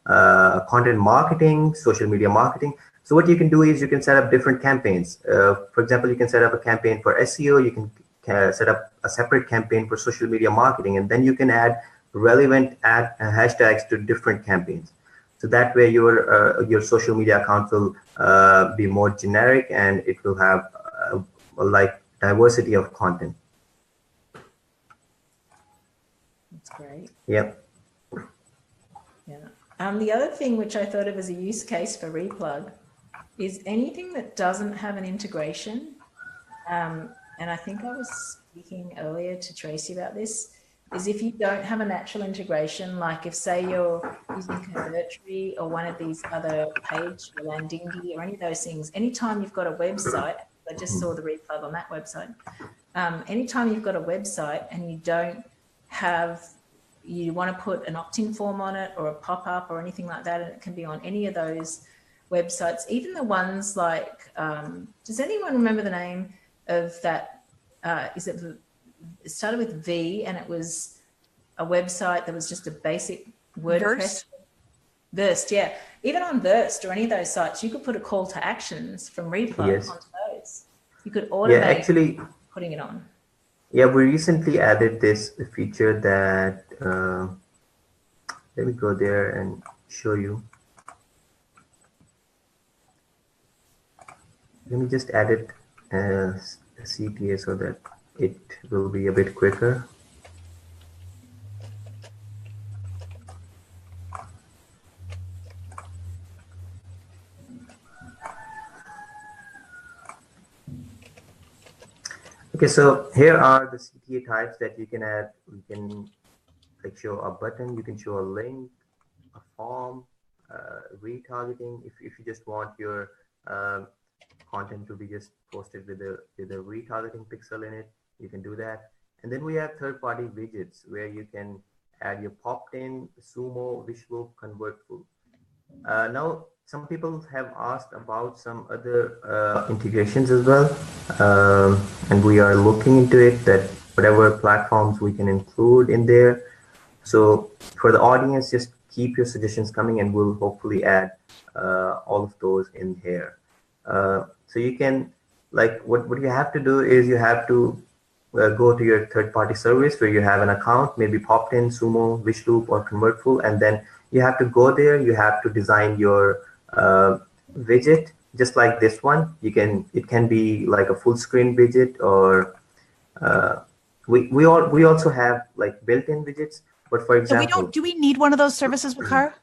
content marketing, social media marketing. So what you can do is you can set up different campaigns. For example, you can set up a campaign for SEO, you can set up a separate campaign for social media marketing, and then you can add relevant hashtags to different campaigns. So that way your social media account will be more generic, and it will have like diversity of content. That's great. Yep. Yeah. The other thing which I thought of as a use case for Replug is anything that doesn't have an integration. And I think I was speaking earlier to Tracey about this, is if you don't have a natural integration, like if say you're using Convertry or one of these other Page or Landingi or any of those things, anytime you've got a website, I just saw the Replug on that website, anytime you've got a website and you don't have, you want to put an opt-in form on it or a pop-up or anything like that, and it can be on any of those websites, even the ones like, does anyone remember the name of that? It started with V, and it was a website that was just a basic WordPress. Verst, yeah. Even on Verst or any of those sites, you could put a call to actions from Replug onto those. You could automate putting it on. Yeah, we recently added this feature that, let me go there and show you. Let me just add it as a CTA so that it will be a bit quicker. Okay, so here are the CTA types that you can add. You can like show a button, you can show a link, a form, retargeting. If you just want your content to be just posted with a retargeting pixel in it, you can do that. And then we have third-party widgets where you can add your opt-in, Sumo, Wishloop, Convertful. Now, some people have asked about some other integrations as well, and we are looking into it, that whatever platforms we can include in there. So for the audience, just keep your suggestions coming, and we'll hopefully add all of those in here. So you can, like, what you have to do is you have to go to your third-party service where you have an account, maybe Poptin, Sumo, Wishloop, or Convertful, and then you have to go there. You have to design your widget just like this one. It can be like a full screen widget, or we also have like built-in widgets. But for example, do we need one of those services, Waqar?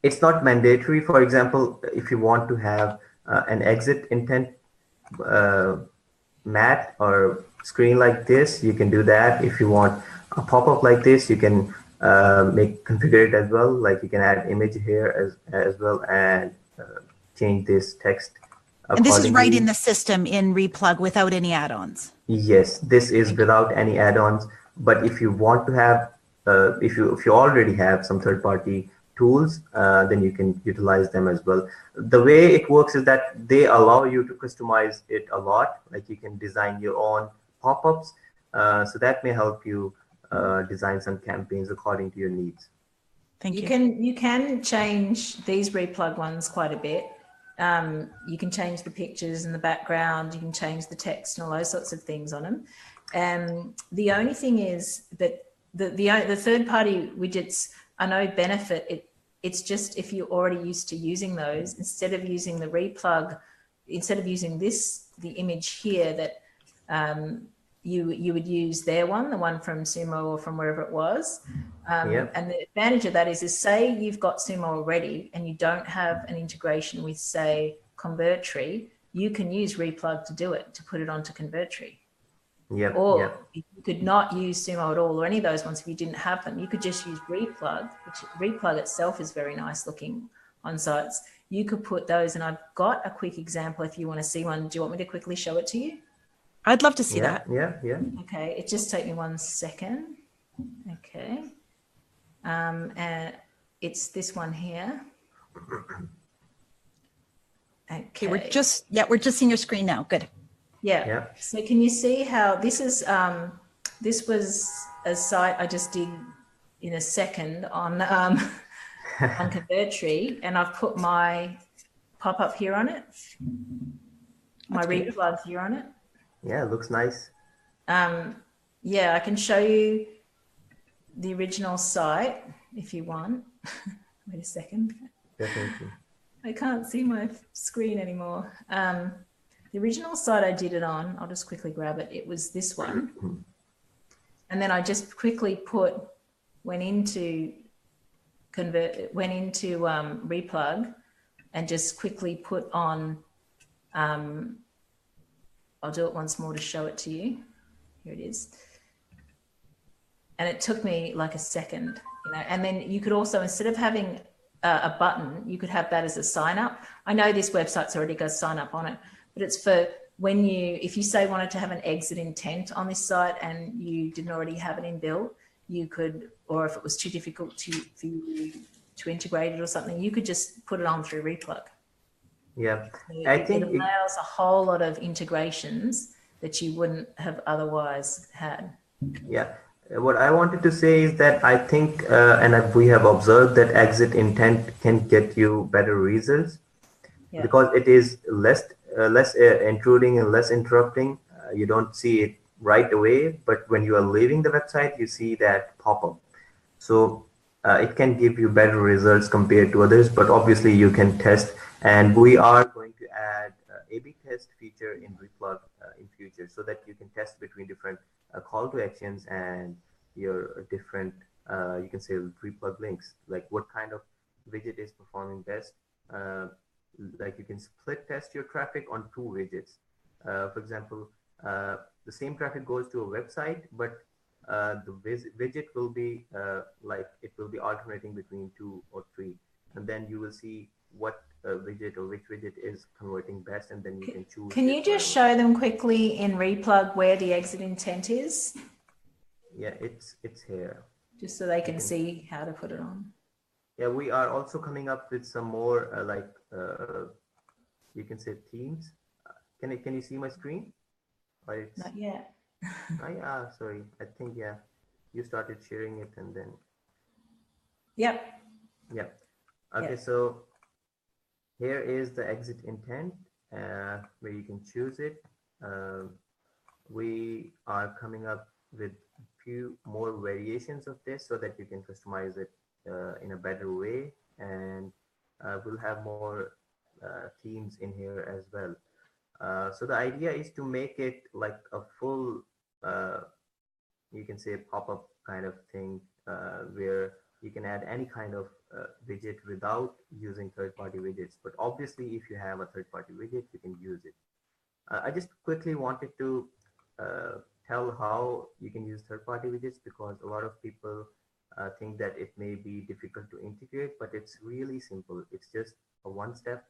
It's not mandatory. For example, if you want to have an exit intent mat or screen like this, you can do that. If you want a pop-up like this, you can configure it as well. Like you can add image here as well, and change this text accordingly. And this is right in the system in Replug without any add-ons. Yes, this is without any add-ons. But if you want to have, if you already have some third-party tools, then you can utilize them as well. The way it works is that they allow you to customize it a lot. Like you can design your own pop-ups, So that may help you design some campaigns according to your needs. Thank you. You can change these replug ones quite a bit. You can change the pictures and the background. You can change the text and all those sorts of things on them. The only thing is that the third-party widgets are no benefit. It's just if you're already used to using those, instead of using the replug, instead of using the image here that you would use their one, the one from Sumo or from wherever it was. And the advantage of that is say you've got Sumo already and you don't have an integration with, say, Convertri, you can use Replug to do it, to put it onto Convertri. Or you could not use Sumo at all, or any of those ones if you didn't have them. You could just use Replug, which Replug itself is very nice looking on sites. You could put those, and I've got a quick example if you want to see one. Do you want me to quickly show it to you? I'd love to see that. Yeah. Okay, it just take me 1 second. Okay. And it's this one here. Okay, we're just seeing your screen now. Good. Yeah. So can you see how this is, this was a site I just did in a second on Convertri, and I've put my pop-up here on it, my replug here on it. Yeah, it looks nice. Yeah, I can show you the original site if you want. Wait a second. Definitely. I can't see my screen anymore. The original site I did it on, I'll just quickly grab it. It was this one. And then I just quickly went into Replug and just quickly put on, I'll do it once more to show it to you. Here it is. And it took me like a second, and then you could also, instead of having a button, you could have that as a sign up. I know this website's already got sign up on it, but it's for when if you say wanted to have an exit intent on this site and you didn't already have it inbuilt, you could, or if it was too difficult for you to integrate it or something, you could just put it on through Replug. Yeah, So I think it allows a whole lot of integrations that you wouldn't have otherwise had. Yeah, what I wanted to say is that I think, we have observed that exit intent can get you better results because it is less intruding and less interrupting. You don't see it right away, but when you are leaving the website, you see that pop up. So it can give you better results compared to others, but obviously you can test. And we are going to add A/B test feature in Replug in future, so that you can test between different call to actions and your different, you can say, Replug links, like what kind of widget is performing best. Like you can split test your traffic on 2 widgets. For example, the same traffic goes to a website, but the widget will be it will be alternating between 2 or 3, and then you will see what widget or which widget is converting best, and then you can choose. Can you just show them quickly in Replug where the exit intent is? Yeah, it's here. Just so they can see how to put it on. Yeah, we are also coming up with some more you can say themes. Can you see my screen? Not yet. Yeah, sorry. I think you started sharing it and then. Yep. Yeah. Okay, so here is the exit intent where you can choose it. We are coming up with a few more variations of this so that you can customize it in a better way, and we'll have more themes in here as well. So the idea is to make it like a full, you can say, pop-up kind of thing where you can add any kind of widget without using third-party widgets. But obviously, if you have a third-party widget, you can use it. I just quickly wanted to tell how you can use third-party widgets, because a lot of people think that it may be difficult to integrate, but it's really simple. It's just a one step.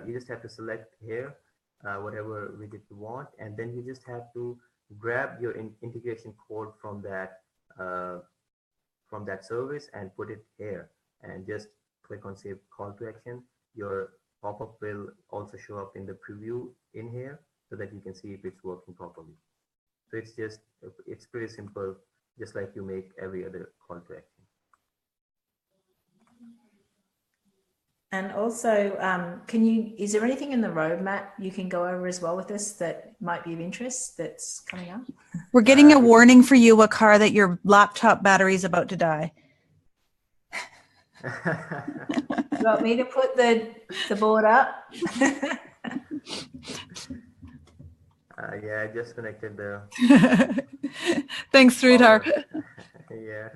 You just have to select here whatever widget you want, and then you just have to grab your integration code from that service and put it here, and just click on save call to action. Your pop-up will also show up in the preview in here so that you can see if it's working properly. So it's pretty simple, just like you make every other call to action. And also, is there anything in the roadmap you can go over as well with us that might be of interest that's coming up? We're getting a warning for you, Waqar, that your laptop battery is about to die. You want me to put the board up? Yeah, I just connected the. Thanks, sweetheart. Yeah.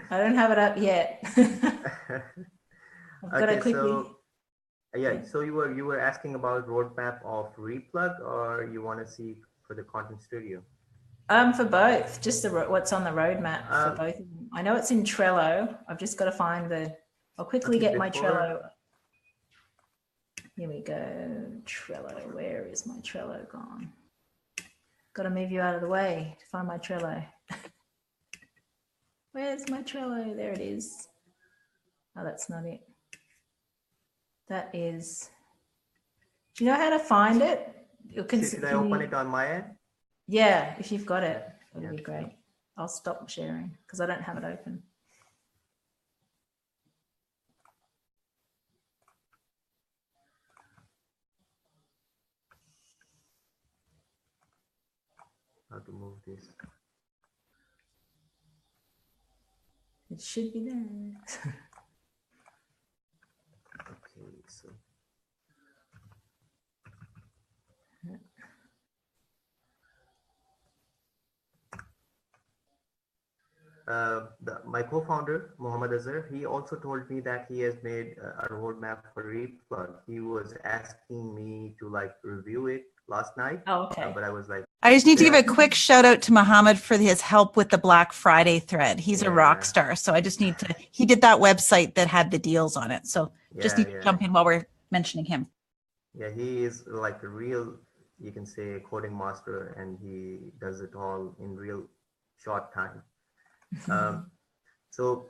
I don't have it up yet. I've got to quickly. So yeah, so you were asking about roadmap of Replug, or you want to see for the Content Studio? For both, just what's on the roadmap for both of them. I know it's in Trello. I've just got to find I'll quickly get my Trello. Here we go. Trello. Where is my Trello gone? Got to move you out of the way to find my Trello. Where's my Trello? There it is. Oh, that's not it. That is. Do you know how to find it? Should I open it on my end? Yeah, if you've got it, it would be great. I'll stop sharing because I don't have it open. How to move this? It should be there. Okay, so. My co-founder, Mohammed Azhar, he also told me that he has made a roadmap for Replug. He was asking me to like review it last night. Oh, okay. But I was like, I just need to give a quick shout out to Mohammed for his help with the Black Friday thread. He's a rock star. So I just need to, he did that website that had the deals on it. So just need to jump in while we're mentioning him. Yeah, he is like a real, you can say, coding master, and he does it all in real short time. So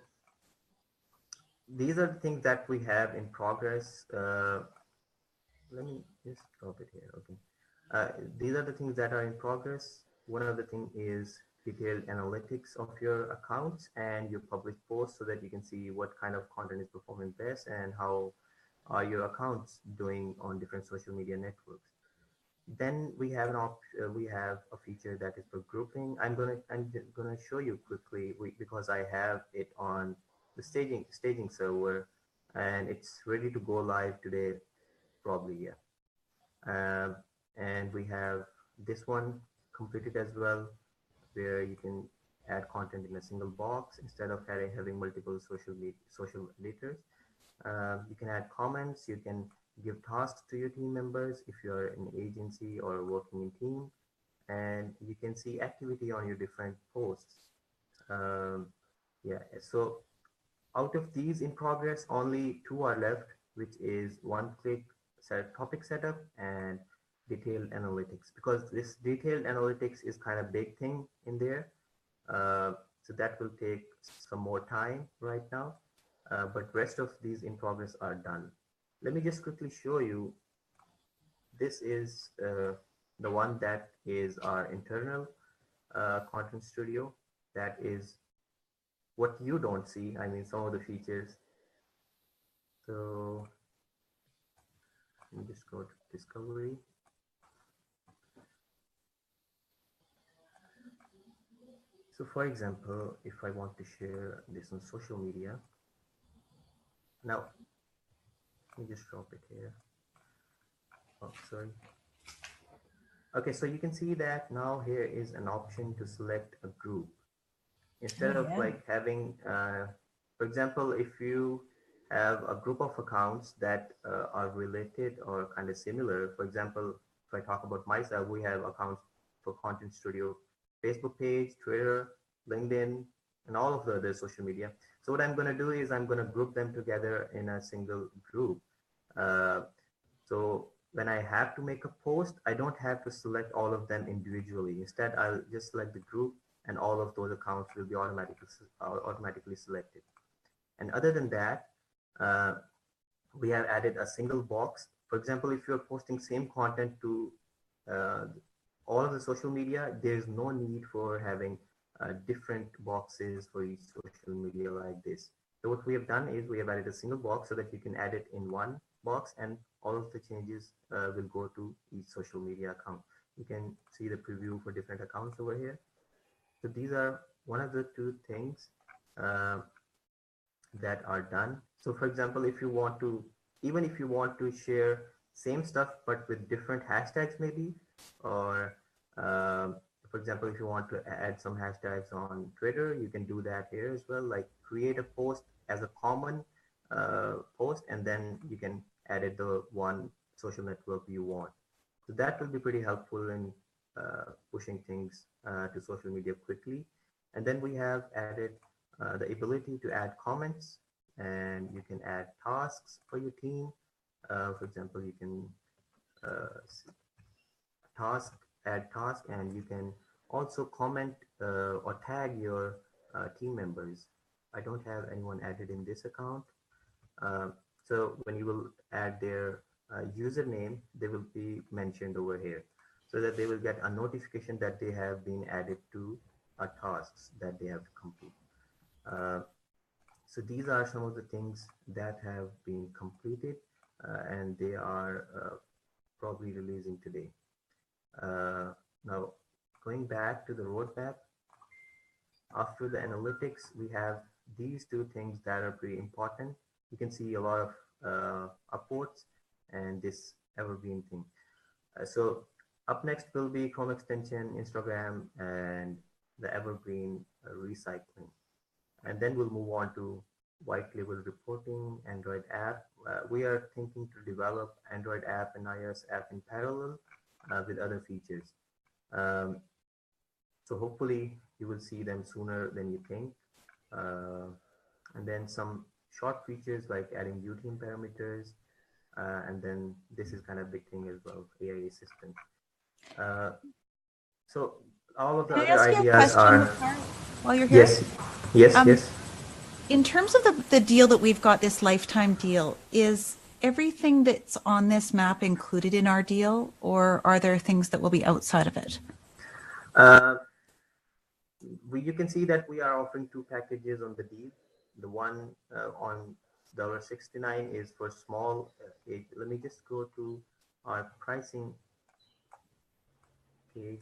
these are the things that we have in progress. Let me just drop it here. Okay. These are the things that are in progress. One of the things is detailed analytics of your accounts and your public posts so that you can see what kind of content is performing best and how are your accounts doing on different social media networks. Then we have we have a feature that is for grouping. I'm gonna show you quickly because I have it on the staging server, and it's ready to go live today, probably. Yeah. And we have this one completed as well, where you can add content in a single box instead of having multiple social editors. You can add comments. You can give tasks to your team members if you're an agency or working in team, and you can see activity on your different posts. Yeah, so out of these in progress, only 2 are left, which is one-click topic setup and detailed analytics, because this detailed analytics is kind of big thing in there. So that will take some more time right now. But rest of these in progress are done. Let me just quickly show you. This is the one that is our internal Content Studio. That is what you don't see. I mean, some of the features. So let me just go to Discovery. So for example, if I want to share this on social media, now, let me just drop it here. Oh, sorry. Okay, so you can see that now here is an option to select a group. Instead of like having, for example, if you have a group of accounts that are related or kind of similar, for example, if I talk about myself, we have accounts for Content Studio, Facebook page, Twitter, LinkedIn, and all of the other social media. So what I'm going to do is I'm going to group them together in a single group. So when I have to make a post, I don't have to select all of them individually. Instead, I'll just select the group and all of those accounts will be automatically selected. And other than that, we have added a single box. For example, if you're posting same content to all of the social media, there's no need for having different boxes for each social media like this. So what we have done is we have added a single box so that you can add it in one box, and all of the changes will go to each social media account. You can see the preview for different accounts over here. So these are one of the two things that are done. So for example, if you want to, even if you want to share same stuff but with different hashtags maybe, or for example, if you want to add some hashtags on Twitter, you can do that here as well. Like create a post as a common post, and then you can edit the one social network you want. So that will be pretty helpful in pushing things to social media quickly. And then we have added the ability to add comments, and you can add tasks for your team. For example, you can add task, and you can also comment or tag your team members. I don't have anyone added in this account. So when you will add their username, they will be mentioned over here so that they will get a notification that they have been added to tasks that they have to complete. So these are some of the things that have been completed and they are probably releasing today. Now, going back to the roadmap, after the analytics, we have these two things that are pretty important. You can see a lot of upvotes and this evergreen thing. So up next will be Chrome extension, Instagram, and the evergreen recycling. And then we'll move on to white label reporting, Android app. We are thinking to develop Android app and iOS app in parallel with other features. So hopefully you will see them sooner than you think. And then some short features like adding UTM parameters. And then this is kind of a big thing as well, AI assistant. So all of the other ideas are... While you're here? Yes. In terms of the deal that we've got, this lifetime deal, is everything that's on this map included in our deal, or are there things that will be outside of it? You can see that we are offering two packages on the deal. The one on $69 is for small age. Let me just go to our pricing page.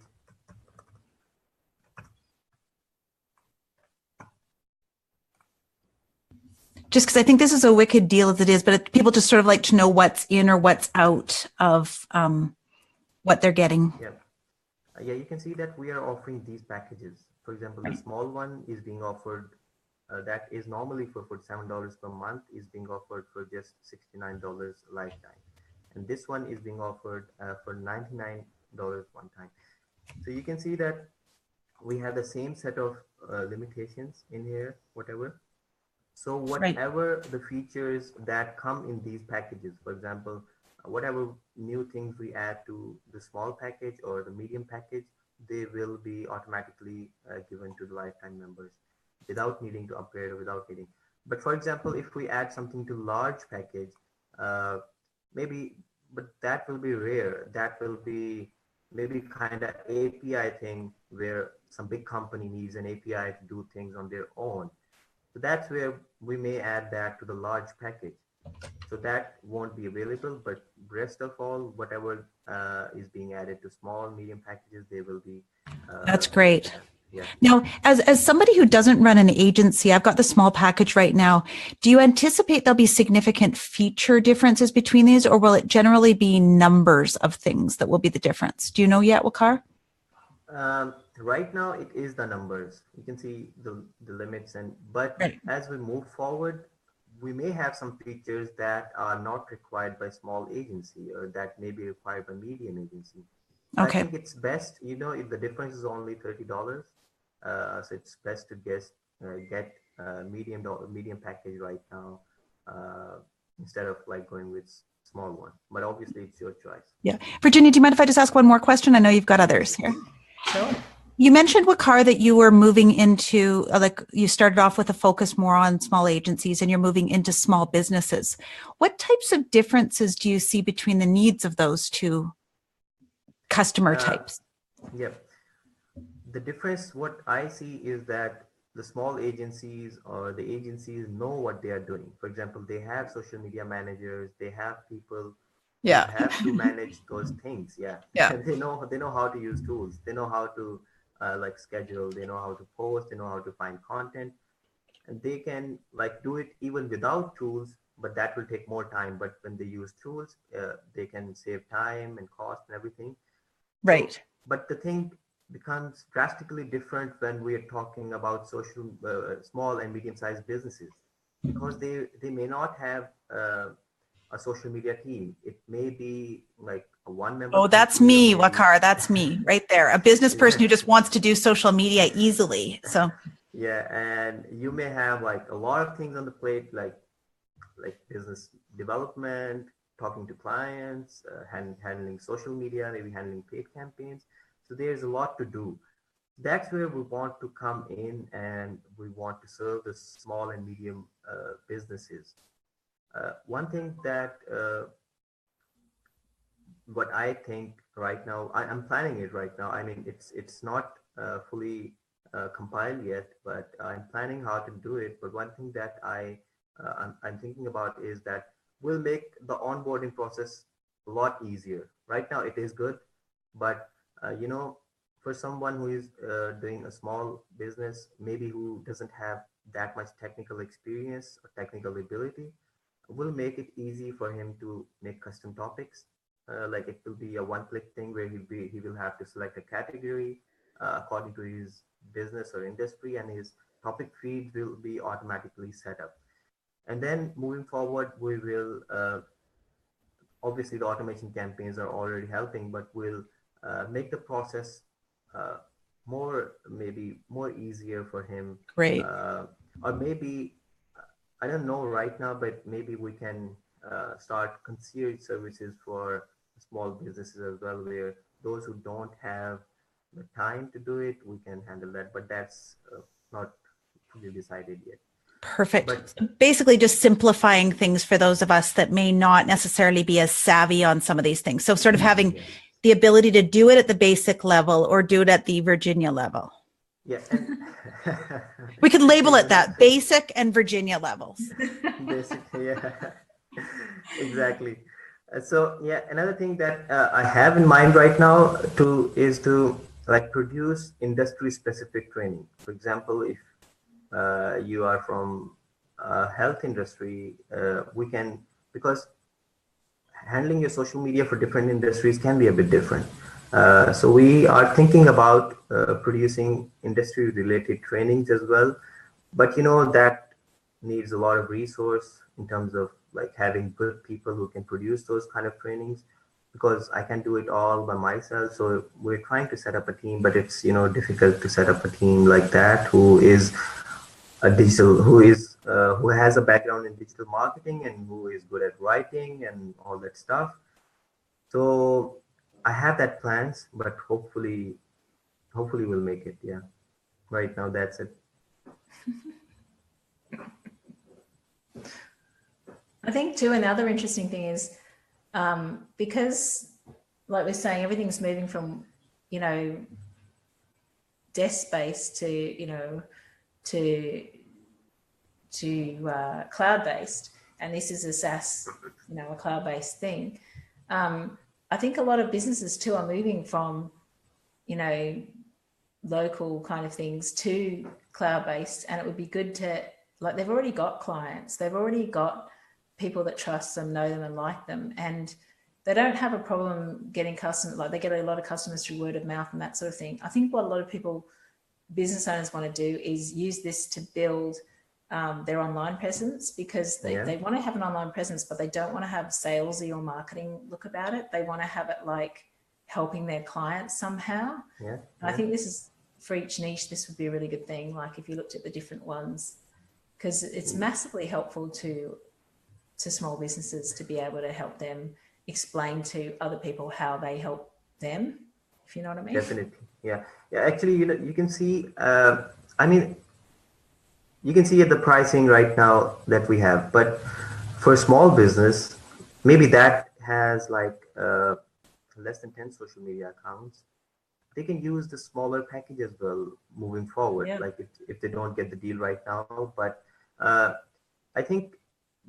Just because I think this is a wicked deal as it is, but people just sort of like to know what's in or what's out of what they're getting. Yeah, you can see that we are offering these packages. For example, the small one is being offered, that is normally for $7 per month, is being offered for just $69 lifetime. And this one is being offered for $99 one time. So you can see that we have the same set of limitations in here, whatever. So whatever the features that come in these packages, for example, whatever new things we add to the small package or the medium package, they will be automatically given to the lifetime members without needing to upgrade or without needing. But for example, if we add something to large package, maybe, but that will be rare. That will be maybe kind of API thing where some big company needs an API to do things on their own. So that's where we may add that to the large package. So that won't be available, but rest of all, whatever is being added to small, medium packages, they will be. That's great. Yeah. Now, as somebody who doesn't run an agency, I've got the small package right now. Do you anticipate there'll be significant feature differences between these, or will it generally be numbers of things that will be the difference? Do you know yet, Waqar? Right now, it is the numbers. You can see the limits, but as we move forward, we may have some features that are not required by small agency or that may be required by medium agency. So okay. I think it's best, if the difference is only $30, so it's best to get medium package right now instead of like going with small one. But obviously, it's your choice. Yeah, Virginia, do you mind if I just ask one more question? I know you've got others here. Sure. You mentioned, Waqar, that you were moving into, you started off with a focus more on small agencies and you're moving into small businesses. What types of differences do you see between the needs of those two customer types? Yep. The difference, what I see is that the small agencies or the agencies know what they are doing. For example, they have social media managers, they have people who Yeah. have to manage those things. Yeah. Yeah. And they know how to use tools. They know how to like schedule, they know how to post, they know how to find content, and they can like do it even without tools, but that will take more time. But when they use tools, they can save time and cost and everything. So, Right. but the thing becomes drastically different when we are talking about social, small and medium-sized businesses, because they may not have a social media team. It may be like a one-member Oh, that's company, or me, maybe Waqar. That's me right there. A business person yeah, who just wants to do social media easily. So, yeah, and you may have like a lot of things on the plate, like business development, talking to clients, handling social media, maybe handling paid campaigns. So there's a lot to do. That's where we want to come in, and we want to serve the small and medium businesses. One thing that what I think right now, I'm planning it right now. I mean, it's not fully compiled yet, but I'm planning how to do it. But one thing that I'm thinking about is that we'll make the onboarding process a lot easier. Right now, it is good, but for someone who is doing a small business, maybe who doesn't have that much technical experience or technical ability, we'll make it easy for him to make custom topics. Like it will be a one-click thing where he will have to select a category according to his business or industry, and his topic feed will be automatically set up. And then moving forward, we will obviously the automation campaigns are already helping, but we'll make the process uh, maybe more easier for him, great. or maybe I don't know right now, but maybe we can start concierge services for small businesses as well, where those who don't have the time to do it, we can handle that. But that's not fully decided yet. But Perfect. Basically, just simplifying things for those of us that may not necessarily be as savvy on some of these things. So, sort of having yeah, the ability to do it at the basic level or do it at the Virginia level. yeah, and We could label it even that, basic and Virginia levels. basically, yeah, exactly. So yeah, another thing that I have in mind right now is to like produce industry specific training. For example, if you are from health industry, we can, because handling your social media for different industries can be a bit different. So we are thinking about producing industry related trainings as well, but that needs a lot of resource in terms of like having good people who can produce those kind of trainings, because I can do it all by myself. So we're trying to set up a team, but it's difficult to set up a team like that who is a digital who has a background in digital marketing and who is good at writing and all that stuff. So I have that plans, but hopefully we'll make it. Yeah, right now that's it. I think too, another interesting thing is because, like we're saying, everything's moving from, desk-based to, to cloud-based, and this is a SaaS, a cloud-based thing. I think a lot of businesses too are moving from, local kind of things to cloud-based, and it would be good to, like, they've already got clients, they've already got people that trust them, know them and like them, and they don't have a problem getting customers. Like, they get a lot of customers through word of mouth and that sort of thing. I think what a lot of people, business owners, want to do is use this to build their online presence, because they want to have an online presence, but they don't want to have salesy or marketing look about it. They want to have it like helping their clients somehow. Yeah. And I think this is, for each niche, this would be a really good thing. Like if you looked at the different ones, because it's massively helpful to small businesses to be able to help them explain to other people how they help them, if you know what I mean. Definitely. Yeah. Actually, you can see. I mean, you can see at the pricing right now that we have, but for small business, maybe that has like less than 10 social media accounts. they can use the smaller package as well moving forward. Yeah. Like if they don't get the deal right now, but uh, I think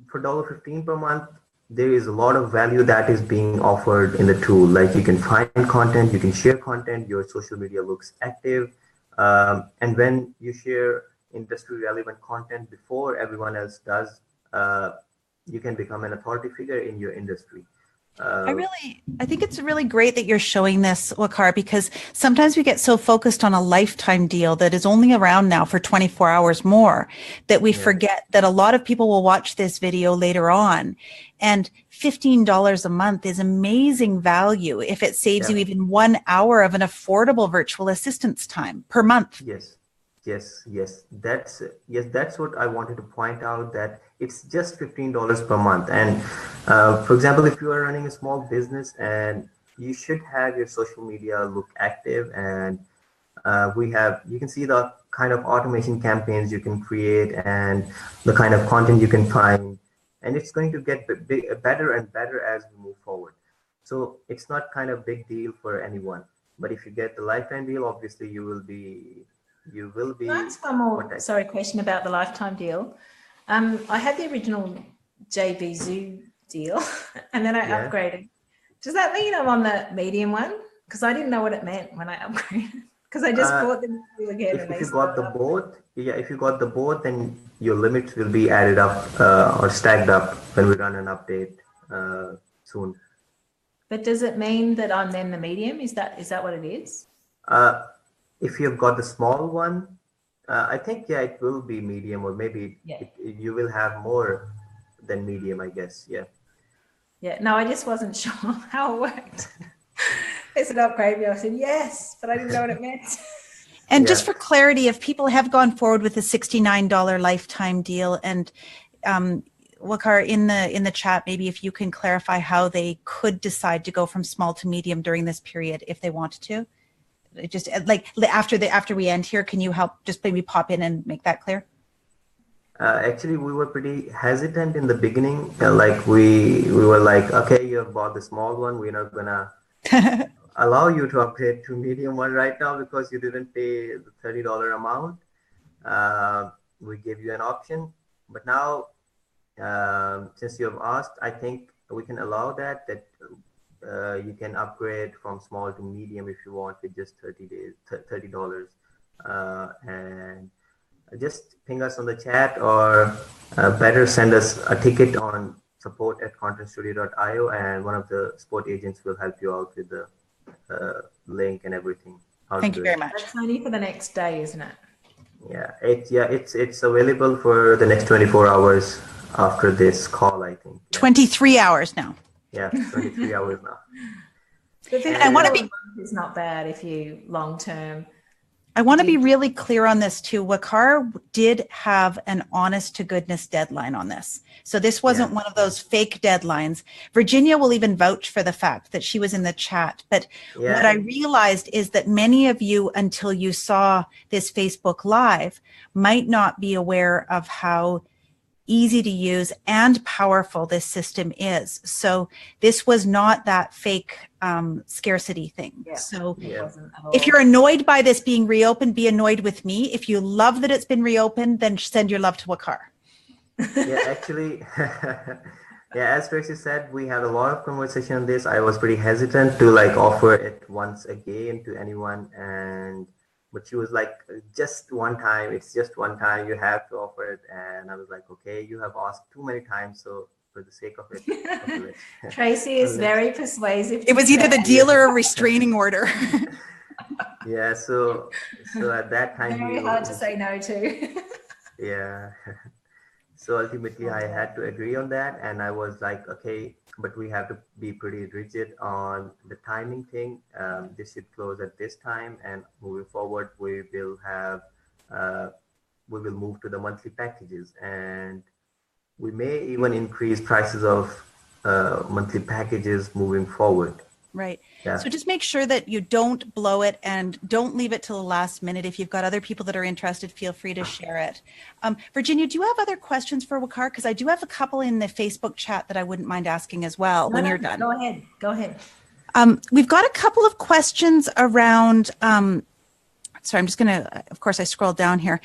for $15 per month, there is a lot of value that is being offered in the tool. Like you can find content, you can share content, your social media looks active. And when you share industry relevant content before everyone else does, you can become an authority figure in your industry. I think it's really great that you're showing this, Waqar, because sometimes we get so focused on a lifetime deal that is only around now for 24 hours more that we forget that a lot of people will watch this video later on. And $15 a month is amazing value if it saves you even 1 hour of an affordable virtual assistance time per month. Yes. That's what I wanted to point out, that it's just $15 per month. And for example, if you are running a small business, and you should have your social media look active, and you can see the kind of automation campaigns you can create and the kind of content you can find, and it's going to get better and better as we move forward. So it's not kind of big deal for anyone, but if you get the lifetime deal, obviously you will be. Can I ask one more question about the lifetime deal? I had the original JB Zoo deal, and then I upgraded. Does that mean I'm on the medium one? Because I didn't know what it meant when I upgraded. Because I just bought them again. If you got the both, if you got the both, then your limits will be added up or stacked up when we run an update soon. But does it mean that I'm then the medium? Is that what it is? If you've got the small one, I think, it will be medium, or maybe you will have more than medium, I guess. Yeah, no, I just wasn't sure how it worked. It's an upgrade. I said, yes, but I didn't know what it meant. And just for clarity, if people have gone forward with a $69 lifetime deal, and Waqar, in the chat, maybe if you can clarify how they could decide to go from small to medium during this period if they wanted to. Just like after we end here, can you help just maybe pop in and make that clear? Actually, we were pretty hesitant in the beginning. Like we were like, okay, you have bought the small one. We're not gonna allow you to upgrade to medium one right now because you didn't pay the $30 amount. We gave you an option, but now since you have asked, I think we can allow that you can upgrade from small to medium if you want with just $30. And just ping us on the chat, or better send us a ticket on support@contentstudio.io, and one of the support agents will help you out with the link and everything. Thank you very much. That's only for the next day, isn't it? It's available for the next 24 hours after this call, I think. 23 hours now. 23 hours now. I want to be. It's not bad if you long term. I want to be really clear on this too. Waqar did have an honest to goodness deadline on this. So this wasn't one of those fake deadlines. Virginia will even vouch for the fact that she was in the chat. But what I realized is that many of you, until you saw this Facebook Live, might not be aware of how easy to use and powerful this system is. So this was not that fake scarcity thing. So if you're annoyed by this being reopened, be annoyed with me. If you love that it's been reopened, then send your love to Waqar. Actually, as Tracey said, we had a lot of conversation on this. I was pretty hesitant to offer it once again to anyone, but she was like, just one time, it's just one time, you have to offer it. And I was like, okay, you have asked too many times, so for the sake of it. Tracey is very persuasive. It was either the deal or a restraining order. So at that time, very hard to say no to. So ultimately I had to agree on that, and I was like, okay, but we have to be pretty rigid on the timing thing. This should close at this time, and moving forward, we will move to the monthly packages, and we may even increase prices of monthly packages moving forward. Right. So just make sure that you don't blow it, and don't leave it till the last minute. If you've got other people that are interested, feel free to share it. Virginia, do you have other questions for Waqar? Because I do have a couple in the Facebook chat that I wouldn't mind asking as well when you're done. Go ahead. We've got a couple of questions around, sorry, I'm just going to, of course, I scrolled down here.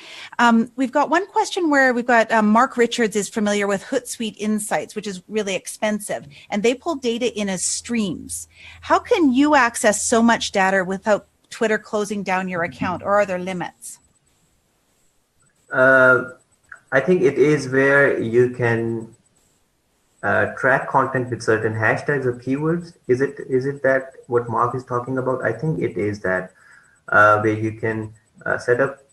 We've got one question where we've got Mark Richards is familiar with Hootsuite Insights, which is really expensive, and they pull data in as streams. How can you access so much data without Twitter closing down your account, or are there limits? I think it is where you can track content with certain hashtags or keywords. Is it that what Mark is talking about? I think it is that where you can set up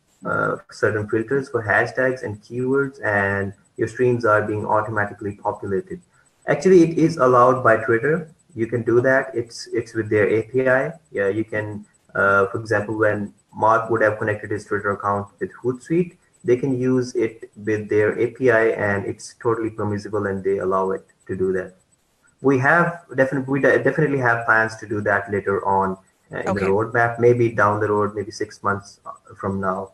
certain filters for hashtags and keywords, and your streams are being automatically populated. Actually, it is allowed by Twitter. You can do that. It's with their API. Yeah, you can, for example, when Mark would have connected his Twitter account with Hootsuite, they can use it with their API, and it's totally permissible, and they allow it to do that. We definitely have plans to do that later on in the roadmap, maybe down the road, maybe 6 months from now,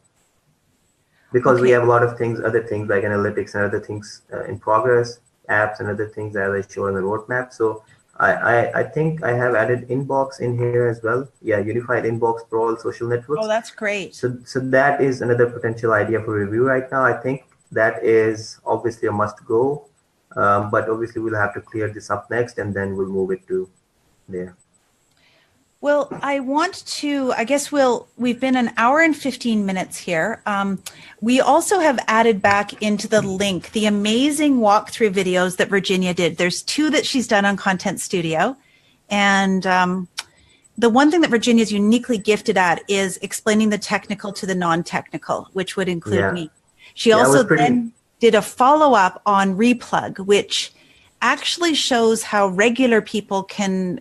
because we have a lot of things, other things like analytics and other things in progress, apps and other things that I show in the roadmap. So I think I have added inbox in here as well. Yeah, unified inbox for all social networks. Oh, that's great. So that is another potential idea for review right now. I think that is obviously a must go, but obviously we'll have to clear this up next, and then we'll move it to there. Well, I want to, I guess we've been an hour and 15 minutes here. We also have added back into the link the amazing walkthrough videos that Virginia did. There's 2 that she's done on Content Studio. And the one thing that Virginia is uniquely gifted at is explaining the technical to the non-technical, which would include me. She also then did a follow-up on Replug, which actually shows how regular people can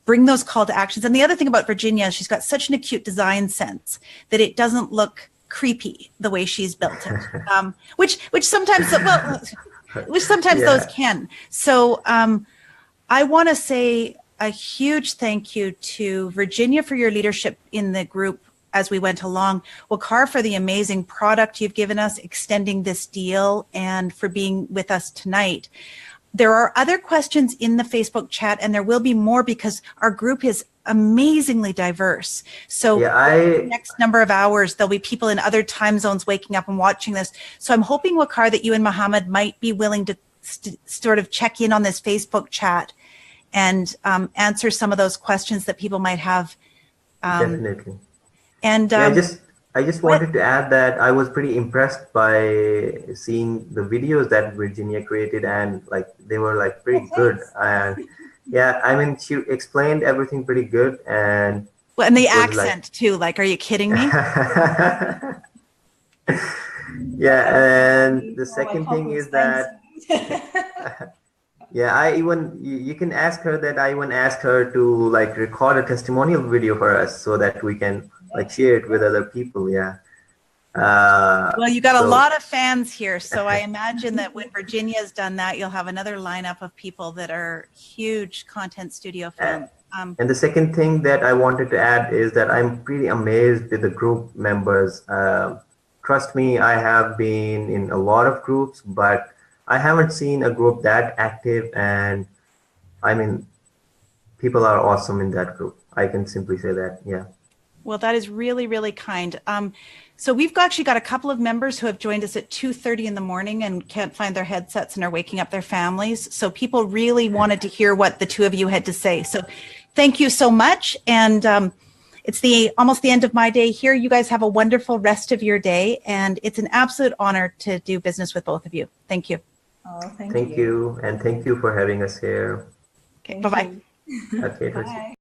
bring those call to actions. And the other thing about Virginia is she's got such an acute design sense that it doesn't look creepy the way she's built it, which sometimes, those can. So I want to say a huge thank you to Virginia for your leadership in the group as we went along, Waqar for the amazing product you've given us, extending this deal, and for being with us tonight. There are other questions in the Facebook chat, and there will be more because our group is amazingly diverse. So the next number of hours, there'll be people in other time zones waking up and watching this. So I'm hoping, Waqar, that you and Mohammed might be willing to sort of check in on this Facebook chat and answer some of those questions that people might have. Definitely. And I just wanted to add that I was pretty impressed by seeing the videos that Virginia created, and like they were like pretty good. And yeah, I mean, she explained everything pretty good, and the accent too. Like, are you kidding me? Yeah, and the second thing is that yeah, you can ask her that I even asked her to like record a testimonial video for us so that we can like share it with other people. Yeah. Well, you got a lot of fans here, so I imagine that when Virginia's done that, you'll have another lineup of people that are huge Content Studio fans. And the second thing that I wanted to add is that I'm pretty amazed with the group members. Trust me, I have been in a lot of groups, but I haven't seen a group that active, and I mean, people are awesome in that group. I can simply say that. Yeah. Well, that is really, really kind. So we've actually got a couple of members who have joined us at 2:30 in the morning and can't find their headsets and are waking up their families. So people really wanted to hear what the 2 of you had to say. So thank you so much. And it's almost the end of my day here. You guys have a wonderful rest of your day. And it's an absolute honor to do business with both of you. Thank you. Oh, thank you. Thank you. And thank you for having us here. Okay, bye-bye. Okay, Bye.